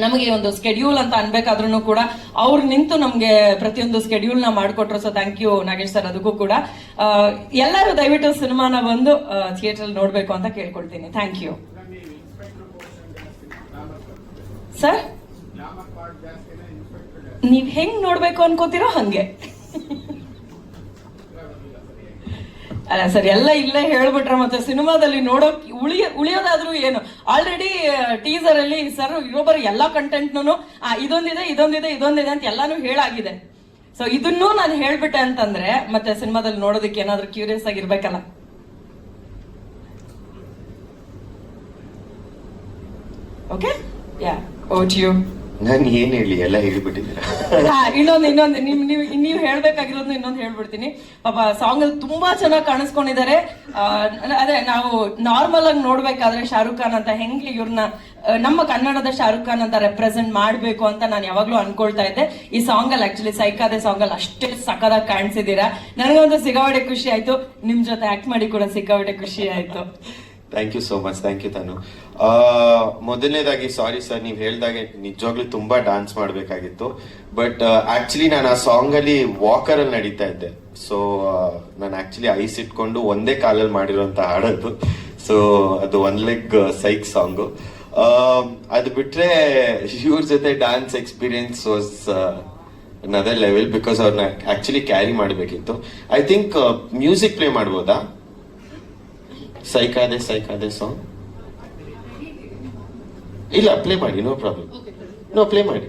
ನಮಗೆ ಒಂದು ಸ್ಕೆಡ್ಯೂಲ್ ಅಂತ ಅನ್ಬೇಕಾದ್ರೂ ಕೂಡ ಅವ್ರು ನಿಂತು ನಮ್ಗೆ ಪ್ರತಿಯೊಂದು ಸ್ಕೆಡ್ಯೂಲ್ ನ ಮಾಡ್ಕೊಟ್ರು. So thank you Nagesh sir, ಅದಕ್ಕೂ ಕೂಡ. ಎಲ್ಲರೂ ದಯವಿಟ್ಟು ಸಿನಿಮಾನ ಬಂದು ಥಿಯೇಟರ್ ನೋಡ್ಬೇಕು ಅಂತ ಕೇಳ್ಕೊಳ್ತೀನಿ. Thank you sir. ನೀವ್ ಹೆಂಗ್ ನೋಡ್ಬೇಕು ಅನ್ಕೋತಿರೋ ಹಂಗೆ. ಅಲ್ಲ ಸರ್, ಎಲ್ಲ ಇಲ್ಲೇ ಹೇಳ್ಬಿಟ್ರೆ ಮತ್ತೆ ಸಿನಿಮಾದಲ್ಲಿ ನೋಡೋಕ್ ಉಳಿಯೋದಾದ್ರೂ ಏನು. ಆಲ್ರೆಡಿ ಟೀಸರ್ ಅಲ್ಲಿ ಸರ್ ಇನ್ನೊಬ್ಬರು ಎಲ್ಲಾ ಕಂಟೆಂಟ್ನು ಇದೊಂದಿದೆ ಅಂತ ಎಲ್ಲಾನು ಹೇಳಾಗಿದೆ. ಸೊ ಇದನ್ನೂ ನಾನು ಹೇಳ್ಬಿಟ್ಟೆ ಅಂತಂದ್ರೆ ಮತ್ತೆ ಸಿನಿಮಾದಲ್ಲಿ ನೋಡೋದಕ್ಕೆ ಏನಾದ್ರೂ ಕ್ಯೂರಿಯಸ್ ಆಗಿರ್ಬೇಕಲ್ಲ. Okay, yeah, what you. ನಾನು ಏನ್ ಹೇಳಿ, ಎಲ್ಲ ಹೇಳಿಬಿಟ್ಟಿದ್ದೀರಾ. ಇನ್ನೊಂದು ನೀವು ಹೇಳ್ಬೇಕಾಗಿರೋದು ಇನ್ನೊಂದು ಹೇಳ್ಬಿಡ್ತೀನಿ. ಪಾಪ ಸಾಂಗ್ ಅಲ್ಲಿ ತುಂಬಾ ಚೆನ್ನಾಗಿ ಕಾಣಿಸ್ಕೊಂಡಿದ್ದಾರೆ. ಅದೇ ನಾವು ನಾರ್ಮಲ್ ಆಗಿ ನೋಡ್ಬೇಕಾದ್ರೆ ಶಾರುಖ್ ಖಾನ್ ಅಂತ ಹೆಂಗೆ ಇವ್ರನ್ನ ನಮ್ಮ ಕನ್ನಡದ ಶಾರುಖ್ ಖಾನ್ ಅಂತ ರೆಪ್ರೆಸೆಂಟ್ ಮಾಡ್ಬೇಕು ಅಂತ ನಾನು ಯಾವಾಗ್ಲೂ ಅನ್ಕೊಳ್ತಾ ಇದ್ದೆ. ಈ ಸಾಂಗ್ ಅಲ್ಲಿ ಆಕ್ಚುಲಿ ಸೈಕಾದೆ ಸಾಂಗ್ ಅಲ್ಲಿ ಅಷ್ಟೇ ಸಖತ್ತಾಗಿ ಕಾಣಿಸಿದೀರಾ. ನನಗೊಂದು ಸಿಕ್ಕಾಪಟ್ಟೆ ಖುಷಿ ಆಯ್ತು, ನಿಮ್ ಜೊತೆ ಆಕ್ಟ್ ಮಾಡಿ ಕೂಡ ಸಿಕ್ಕಾಪಟ್ಟೆ ಖುಷಿ ಆಯ್ತು. Thank you so much. Thank you ತಾನು. ಮೊದಲನೇದಾಗಿ ಸಾರಿ ಸರ್, ನೀವು ಹೇಳ್ದಾಗೆ ನಿಜವಾಗ್ಲೂ ತುಂಬಾ ಡಾನ್ಸ್ ಮಾಡ್ಬೇಕಾಗಿತ್ತು. ಬಟ್ ಆಕ್ಚುಲಿ ನಾನು ಆ ಸಾಂಗ್ ಅಲ್ಲಿ ವಾಕರ್ ಅಲ್ಲಿ ನಡೀತಾ ಇದ್ದೆ. ಸೊ ನಾನು ಆಕ್ಚುಲಿ ಐಸ್ ಇಟ್ಕೊಂಡು ಒಂದೇ ಕಾಲಲ್ಲಿ ಮಾಡಿರುವಂತ ಹಾಡೋದು. ಸೊ ಅದು ಒನ್ ಲೆಗ್ ಸೈಕ್ ಸಾಂಗು. ಅದು ಬಿಟ್ರೆ ಇವ್ರ ಜೊತೆ dance experience was another level, because ಅವ್ರನ್ನ ಆಕ್ಚುಲಿ ಕ್ಯಾರಿ ಮಾಡಬೇಕಿತ್ತು. ಐ ಥಿಂಕ್ ಮ್ಯೂಸಿಕ್ ಪ್ಲೇ ಮಾಡ್ಬೋದಾ? ಸೈಕಾದೆ ಸಾಂಗ್ ಇಲ್ಲ, ಪ್ಲೇ ಮಾಡಿ, ನೋ ಪ್ರಾಬ್ಲಮ್. ನೋ, ಪ್ಲೇ ಮಾಡಿ.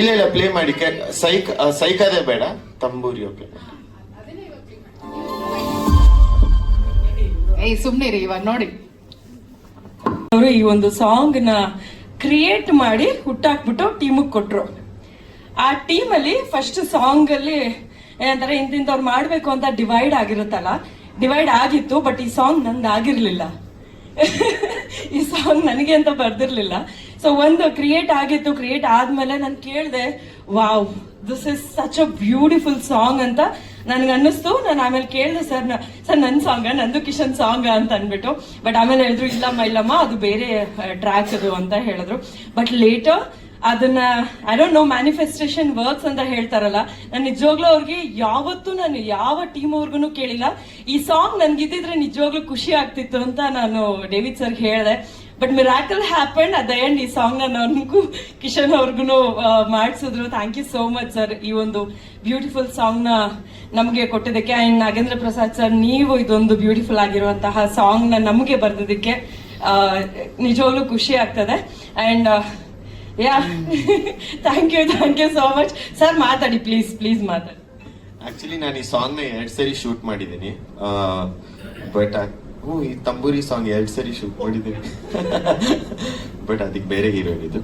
ಇಲ್ಲ ಪ್ಲೇ ಮಾಡಿ. ಸೈಕಾದೆ ಬೇಡ, ತಂಬೂರಿ ಪ್ಲೇ ಮಾಡಿ. ಸುಮ್ನೆ ರೀ, ಇವಾಗ ನೋಡಿ ಅವರು ಈ ಒಂದು ಸಾಂಗ್ ನ ಕ್ರಿಯೇಟ್ ಮಾಡಿ ಹುಟ್ಟಾಕ್ಬಿಟ್ಟು ಟೀಮಿಗೆ ಕೊಟ್ರು. ಆ ಟೀಮ್ ಅಲ್ಲಿ ಫಸ್ಟ್ ಸಾಂಗ್ ಅಲ್ಲಿ ಏನಂತಾರೆ, ಇಂತಿಂತವ್ರು ಮಾಡ್ಬೇಕು ಅಂತ ಡಿವೈಡ್ ಆಗಿರುತ್ತಲ್ಲ, ಡಿವೈಡ್ ಆಗಿತ್ತು. ಬಟ್ ಈ ಸಾಂಗ್ ನಂದು ಆಗಿರ್ಲಿಲ್ಲ. ಈ ಸಾಂಗ್ ನನಗೆ ಅಂತ ಬರ್ದಿರ್ಲಿಲ್ಲ. ಸೊ ಒಂದು ಕ್ರಿಯೇಟ್ ಆಗಿತ್ತು. ಕ್ರಿಯೇಟ್ ಆದ್ಮೇಲೆ ನಾನು ಕೇಳಿದೆ, wow, this is such a beautiful song ಅಂತ ನನ್ಗೆ ಅನ್ನಿಸ್ತು. ನಾನು ಆಮೇಲೆ ಕೇಳಿದೆ, ಸರ್ ನನ್ನ ಸಾಂಗ, ನಂದು ಕಿಶನ್ ಸಾಂಗ್ ಅಂತ ಅನ್ಬಿಟ್ಟು. ಬಟ್ ಆಮೇಲೆ ಹೇಳಿದ್ರು, ಇಲ್ಲಮ್ಮ ಅದು ಬೇರೆ ಟ್ರ್ಯಾಕ್ ಅದು ಅಂತ ಹೇಳಿದ್ರು. ಬಟ್ ಲೇಟರ್ ಅದನ್ನ I don't know, manifestation works ಅಂತ ಹೇಳ್ತಾರಲ್ಲ, ನಾನು ನಿಜವಾಗ್ಲೂ ಅವ್ರಿಗೆ ಯಾವತ್ತೂ ನಾನು ಯಾವ ಟೀಮ್ ಅವ್ರಿಗೂ ಕೇಳಿಲ್ಲ, ಈ ಸಾಂಗ್ ನನ್ಗಿದ್ದಿದ್ರೆ ನಿಜವಾಗ್ಲೂ ಖುಷಿ ಆಗ್ತಿತ್ತು ಅಂತ ನಾನು ಡೇವಿಡ್ ಸರ್ ಹೇಳಿದೆ. But miracle happen at the end. ಈ ಸಾಂಗ್ ನ ನನಗೂ ಕಿಶನ್ ಅವ್ರಿಗೂ ಮಾಡಿಸಿದ್ರು. Thank you so much sir, ಈ ಒಂದು ಬ್ಯೂಟಿಫುಲ್ ಸಾಂಗ್ ನ ನಮಗೆ ಕೊಟ್ಟಿದ್ದಕ್ಕೆ. ಅಂಡ್ ನಾಗೇಂದ್ರ ಪ್ರಸಾದ್ ಸರ್, ನೀವು ಇದೊಂದು ಬ್ಯೂಟಿಫುಲ್ ಆಗಿರುವಂತಹ ಸಾಂಗ್ ನ ನಮಗೆ ಬರ್ದಿದ್ದಕ್ಕೆ ನಿಜವಾಗ್ಲೂ ಖುಷಿ ಆಗ್ತದೆ. And yeah, thank you so much sir. ಮಾತಾಡಿ, ಪ್ಲೀಸ್ ಮಾತಾಡಿ. ಆಕ್ಚುಲಿ ನಾನು ಈ ಸಾಂಗ್ ನ 2 ಸರಿ ಶೂಟ್ ಮಾಡಿದ್ದೀನಿ. ಬಟ್ ಈ ತಂಬೂರಿ ಸಾಂಗ್ 2 ಸರಿ ಶೂಟ್ ಮಾಡಿದ್ದೀನಿ. ಬಟ್ ಅದಕ್ಕೆ ಬೇರೆ ಹೀರೋ ಇದು.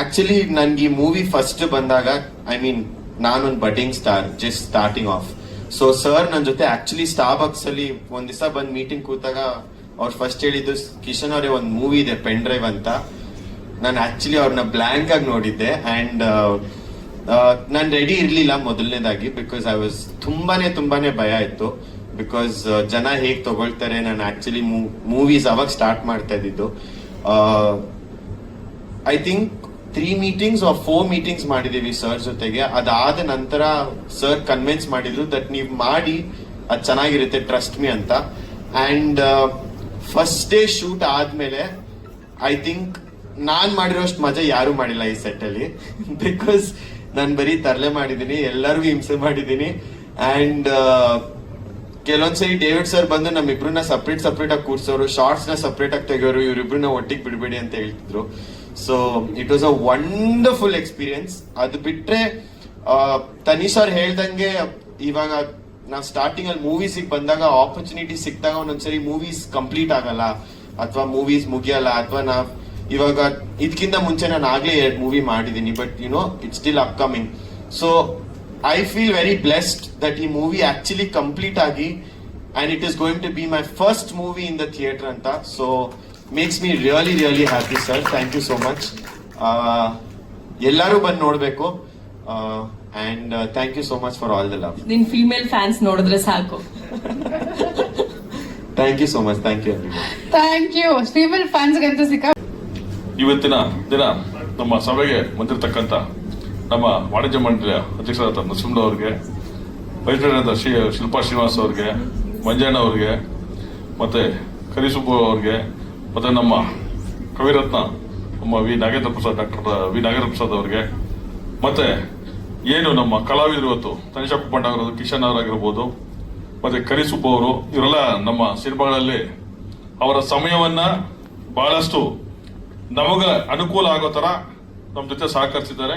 ಆಕ್ಚುಲಿ ನನ್ಗೆ ಈ ಮೂವಿ ಫಸ್ಟ್ ಬಂದಾಗ, ಐ ಮೀನ್ ನಾನೊಂದು budding star, just starting of. So sir ನನ್ನ ಜೊತೆ ಆಕ್ಚುಲಿ ಸ್ಟಾರ್ಬಕ್ಸ್ ಅಲ್ಲಿ ಒಂದ್ ದಿವಸ ಬಂದ್ ಮೀಟಿಂಗ್ ಕೂತಾಗ ಅವ್ರು ಫಸ್ಟ್ ಹೇಳಿದ್ದು, ಕಿಶನ್ ಅವರೇ ಒಂದು ಮೂವಿ ಇದೆ ಪೆನ್ ಡ್ರೈವ್ ಅಂತ. ನಾನು ಆಕ್ಚುಲಿ ಅವ್ರನ್ನ ಬ್ಲಾಂಕ್ ಆಗಿ ನೋಡಿದ್ದೆ ಅಂಡ್ ನಾನು ರೆಡಿ ಇರ್ಲಿಲ್ಲ ಮೊದಲನೇದಾಗಿ, ಬಿಕಾಸ್ ಐ ವಾಸ್ ತುಂಬಾನೇ ಭಯ ಇತ್ತು. ಬಿಕಾಸ್ ಜನ ಹೇಗ್ ತಗೊಳ್ತಾರೆ. ನಾನು ಆಕ್ಚುಲಿ ಮೂವೀಸ್ ಅವಾಗ ಸ್ಟಾರ್ಟ್ ಮಾಡ್ತಾ ಇದ್ದಿದ್ದು. I think 3 meetings or 4 meetings ಮಾಡಿದೀವಿ ಸರ್ ಜೊತೆಗೆ. ಅದಾದ ನಂತರ ಸರ್ ಕನ್ವಿನ್ಸ್ ಮಾಡಿದ್ರು ದಟ್ ನೀವು ಮಾಡಿ ಅದು ಚೆನ್ನಾಗಿರುತ್ತೆ, ಟ್ರಸ್ಟ್ ಮೀ ಅಂತ. ಅಂಡ್ ಫಸ್ಟ್ ಡೇ ಶೂಟ್ ಆದ್ಮೇಲೆ ಐ ಥಿಂಕ್ ನಾನ್ ಮಾಡಿರೋಷ್ಟು ಮಜಾ ಯಾರು ಮಾಡಿಲ್ಲ ಈ ಸೆಟ್ ಅಲ್ಲಿ. ಬಿಕಾಸ್ ನಾನು ಬರೀ ತರಲೆ ಮಾಡಿದೀನಿ, ಎಲ್ಲರಿಗೂ ಹಿಂಸೆ ಮಾಡಿದೀನಿ. ಅಂಡ್ ಕೆಲವೊಂದ್ಸರಿ ಡೇವಿಡ್ ಸರ್ ಬಂದು ನಮ್ಮಿಬ್ರನ್ನ ಸಪ್ರೇಟ್ ಆಗಿ ಕೂರ್ಸೋರು, ಶಾರ್ಟ್ಸ್ ನ ಸಪ್ರೇಟ್ ಆಗಿ ತೆಗೋರು, ಇವ್ರಿಬ್ರನ್ನ ಒಟ್ಟಿಗೆ ಬಿಡಬೇಡಿ ಅಂತ ಹೇಳ್ತಿದ್ರು. So it was a wonderful experience. ಅದು ಬಿಟ್ರೆ ತನೀಶ್ ಅವ್ರು ಹೇಳ್ದಂಗೆ ಇವಾಗ ನಾವು ಸ್ಟಾರ್ಟಿಂಗ್ ಅಲ್ಲಿ ಮೂವೀಸಿಗೆ ಬಂದಾಗ ಆಪರ್ಚುನಿಟಿ ಸಿಕ್ತಾಗ ಒಂದೊಂದ್ಸರಿ ಮೂವೀಸ್ ಕಂಪ್ಲೀಟ್ ಆಗಲ್ಲ ಅಥವಾ ಮೂವೀಸ್ ಮುಗಿಯಲ್ಲ. ಅಥವಾ ನಾವ್ ಇವಾಗ ಇದಕ್ಕಿಂತ ಮುಂಚೆ ನಾನು ಆಗ್ಲೇ 2 ಮೂವಿ ಮಾಡಿದೀನಿ, but you know it's still upcoming. So I feel very blessed that ಈ ಮೂವಿ ಆಕ್ಚುಲಿ ಕಂಪ್ಲೀಟ್ ಆಗಿ and it is going to be my first movie in the theatre ಅಂತ. So makes me really happy sir. Thank you so much. ಎಲ್ಲರೂ ಬಂದು ನೋಡ್ಬೇಕು. And thank you so much for all the love. ನಿನ್ ಫೀಮೇಲ್ ಫ್ಯಾನ್ಸ್ ನೋಡಿದ್ರೆ ಸಾಕು. Thank you so much. Thank you. Thank you. Female ಫ್ಯಾನ್ಸ್ಗಂತೂ ಸಿಕ್ಕ. ಇವತ್ತಿನ ದಿನ ನಮ್ಮ ಸಭೆಗೆ ಬಂದಿರತಕ್ಕಂಥ ನಮ್ಮ ವಾಣಿಜ್ಯ ಮಂಡಳಿಯ ಅಧ್ಯಕ್ಷರಾದ ನರಸಿಂಹ ಅವರಿಗೆ, ವೈದ್ಯರಾದ ಶಿಲ್ಪಾ ಶ್ರೀನಿವಾಸ್ ಅವರಿಗೆ, ಮಂಜಣ್ಣ ಅವರಿಗೆ, ಮತ್ತೆ ಕರಿಸುಬ್ಬು ಅವರಿಗೆ, ಮತ್ತೆ ನಮ್ಮ ಕವಿರತ್ನ ನಮ್ಮ ಡಾಕ್ಟರ್ ವಿ ನಾಗೇಂದ್ರ ಪ್ರಸಾದ್ ಅವರಿಗೆ, ಮತ್ತೆ ಏನು ನಮ್ಮ ಕಲಾವಿದರು ಇವತ್ತು ತನಿಷಾ ಕುಪ್ಪಣ್ಣ ಅವರದು, ಕಿಶನ್ ಅವರಾಗಿರ್ಬೋದು, ಮತ್ತೆ ಕರಿಸುಬ್ಬು ಅವರು, ಇವರೆಲ್ಲ ನಮ್ಮ ಸಿನಿಮಾಗಳಲ್ಲಿ ಅವರ ಸಮಯವನ್ನ ಬಹಳಷ್ಟು ನಮಗ ಅನುಕೂಲ ಆಗೋ ತರ ನಮ್ಮ ಜೊತೆ ಸಹಕರಿಸಿದ್ದಾರೆ.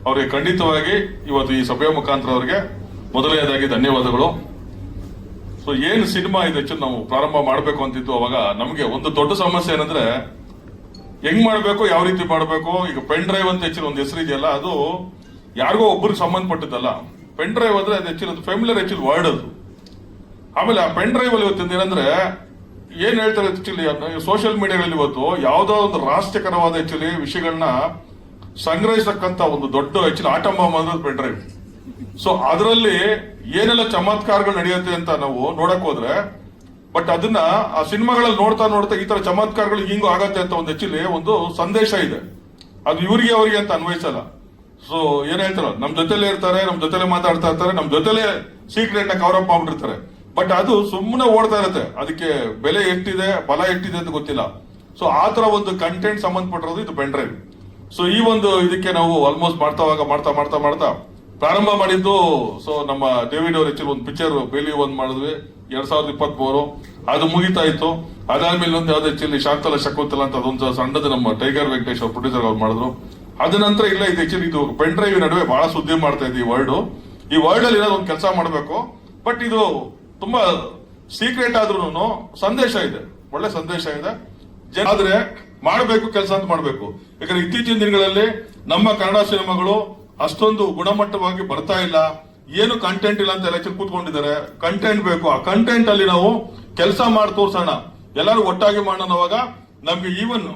ಅವರಿಗೆ ಖಂಡಿತವಾಗಿ ಇವತ್ತು ಈ ಸಭೆಯ ಮುಖಾಂತರ ಅವರಿಗೆ ಮೊದಲನೇದಾಗಿ ಧನ್ಯವಾದಗಳು. ಸೊ ಏನು ಸಿನಿಮಾ ಇದು ಹೆಚ್ಚು ನಾವು ಪ್ರಾರಂಭ ಮಾಡಬೇಕು ಅಂತಿದ್ದು, ಅವಾಗ ನಮಗೆ ಒಂದು ದೊಡ್ಡ ಸಮಸ್ಯೆ ಏನಂದ್ರೆ ಹೆಂಗ್ ಮಾಡಬೇಕು, ಯಾವ ರೀತಿ ಮಾಡಬೇಕು. ಈಗ ಪೆನ್ ಡ್ರೈವ್ ಅಂತ ಹೆಚ್ಚಿನ ಒಂದು ಹೆಸರು ಇದೆಯಲ್ಲ, ಅದು ಯಾರಿಗೋ ಒಬ್ಬರಿಗೆ ಸಂಬಂಧಪಟ್ಟಿದ್ದಲ್ಲ. ಪೆನ್ ಡ್ರೈವ್ ಅಂದ್ರೆ ಅದು ಹೆಚ್ಚಿನ ಫೆಮಿಲಿಯರ್ ಹೆಚ್ಚಿನ ವರ್ಡ್ ಅದು. ಆಮೇಲೆ ಆ ಪೆನ್ ಡ್ರೈವ್ ಅಲ್ಲಿ ಇವತ್ತಿಂದ ಏನಂದ್ರೆ ಏನ್ ಹೇಳ್ತಾರೆ ಆಕ್ಚುಲಿ ಸೋಷಿಯಲ್ ಮೀಡಿಯಾಗಳಲ್ಲಿ ಇವತ್ತು ಯಾವ್ದೋ ಒಂದು ರಾಷ್ಟ್ರೀಯಕರವಾದ ಆಕ್ಚುಲಿ ವಿಷಯಗಳನ್ನ ಸಂಗ್ರಹಿಸತಕ್ಕಂತ ಒಂದು ದೊಡ್ಡ ಹೆಚ್ಚಿನ ಆಟಂ ಬಾಂಬ್ ಅಂದ್ರೆ ಪೆನ್ ಡ್ರೈವ್. ಸೊ ಅದರಲ್ಲಿ ಏನೆಲ್ಲ ಚಮತ್ಕಾರಗಳು ನಡೆಯುತ್ತೆ ಅಂತ ನಾವು ನೋಡಕ್ ಹೋದ್ರೆ, ಬಟ್ ಅದನ್ನ ಆ ಸಿನಿಮಾಗಳಲ್ಲಿ ನೋಡ್ತಾ ಈ ತರ ಚಮತ್ಕಾರಗಳು ಹಿಂಗೂ ಆಗತ್ತೆ ಅಂತ ಒಂದು ಆಕ್ಚುಲಿ ಒಂದು ಸಂದೇಶ ಇದೆ. ಅದು ಇವ್ರಿಗೆ ಅವರಿಗೆ ಅಂತ ಅನ್ವಯಿಸಲ್ಲ. ಸೊ ಏನ್ ಹೇಳ್ತಾರ, ನಮ್ ಜೊತೆಲೇ ಇರ್ತಾರೆ, ನಮ್ ಜೊತೆಲೆ ಮಾತಾಡ್ತಾ ಇರ್ತಾರೆ, ನಮ್ ಜೊತೆಲೆ ಸೀಕ್ರೆಟ್ ನ ಕವರ್ ಅಪ್ ಮಾಡ್ಬಿಟ್ಟಿರ್ತಾರೆ. ಬಟ್ ಅದು ಸುಮ್ಮನೆ ಓಡ್ತಾ ಇರುತ್ತೆ, ಅದಕ್ಕೆ ಬೆಲೆ ಎಷ್ಟಿದೆ, ಬಲ ಎಷ್ಟಿದೆ ಅಂತ ಗೊತ್ತಿಲ್ಲ. ಸೊ ಆ ತರ ಒಂದು ಕಂಟೆಂಟ್ ಸಂಬಂಧಪಟ್ಟಿರೋದು ಇದು ಪೆನ್ ಡ್ರೈವ್. ಸೊ ಈ ಒಂದು ಇದಕ್ಕೆ ನಾವು ಆಲ್ಮೋಸ್ಟ್ ಮಾಡ್ತಾ ಪ್ರಾರಂಭ ಮಾಡಿದ್ದು. ಸೊ ನಮ್ಮ ಡೇವಿಡ್ ಅವ್ರ ಹೆಚ್ಚು ಒಂದು ಪಿಕ್ಚರ್ ಬೇಲಿ ಒಂದ್ ಮಾಡಿದ್ವಿ 2023, ಅದು ಮುಗಿತಾ ಇತ್ತು. ಅದಾದ್ಮೇಲೆ ಒಂದು ಯಾವ್ದು ಹೆಚ್ಚಲ್ಲಿ ಶಾಂತಲ ಶಕುಂತಲ ಅಂತ ಅದೊಂದು ಸಣ್ಣದು ನಮ್ಮ ಟೈಗರ್ ವೆಂಕಟೇಶ್ ಅವ್ರ ಪ್ರೊಡ್ಯೂಸರ್ ಅವ್ರು ಮಾಡಿದ್ರು. ಅದ ನಂತರ ಇಲ್ಲ ಇದು ಹೆಚ್ಚು ಇದು ಪೆನ್ ಡ್ರೈವ್ ನಡುವೆ ಬಹಳ ಸುದ್ದಿ ಮಾಡ್ತಾ ಇದ್ವಿ. ಈ ವರ್ಡ್ ಅಲ್ಲಿ ಏನಾದ್ರು ಒಂದು ಕೆಲಸ ಮಾಡಬೇಕು, ಬಟ್ ಇದು ತುಂಬಾ ಸೀಕ್ರೆಟ್ ಆದ್ರೂ ಸಂದೇಶ ಇದೆ, ಒಳ್ಳೆ ಸಂದೇಶ ಇದೆ. ಆದ್ರೆ ಮಾಡಬೇಕು ಕೆಲಸ ಅಂತ ಮಾಡಬೇಕು. ಯಾಕಂದ್ರೆ ಇತ್ತೀಚಿನ ದಿನಗಳಲ್ಲಿ ನಮ್ಮ ಕನ್ನಡ ಸಿನಿಮಾಗಳು ಅಷ್ಟೊಂದು ಗುಣಮಟ್ಟವಾಗಿ ಬರ್ತಾ ಇಲ್ಲ, ಏನು ಕಂಟೆಂಟ್ ಇಲ್ಲ ಅಂತ ಎಲೆಕ್ಷನ್ ಕೂತ್ಕೊಂಡಿದ್ದಾರೆ. ಕಂಟೆಂಟ್ ಬೇಕು, ಆ ಕಂಟೆಂಟ್ ಅಲ್ಲಿ ನಾವು ಕೆಲಸ ಮಾಡಿ ತೋರ್ಸೋಣ, ಎಲ್ಲರೂ ಒಟ್ಟಾಗಿ ಮಾಡೋಣ. ಅವಾಗ ನಮ್ಗೆ ಈವನ್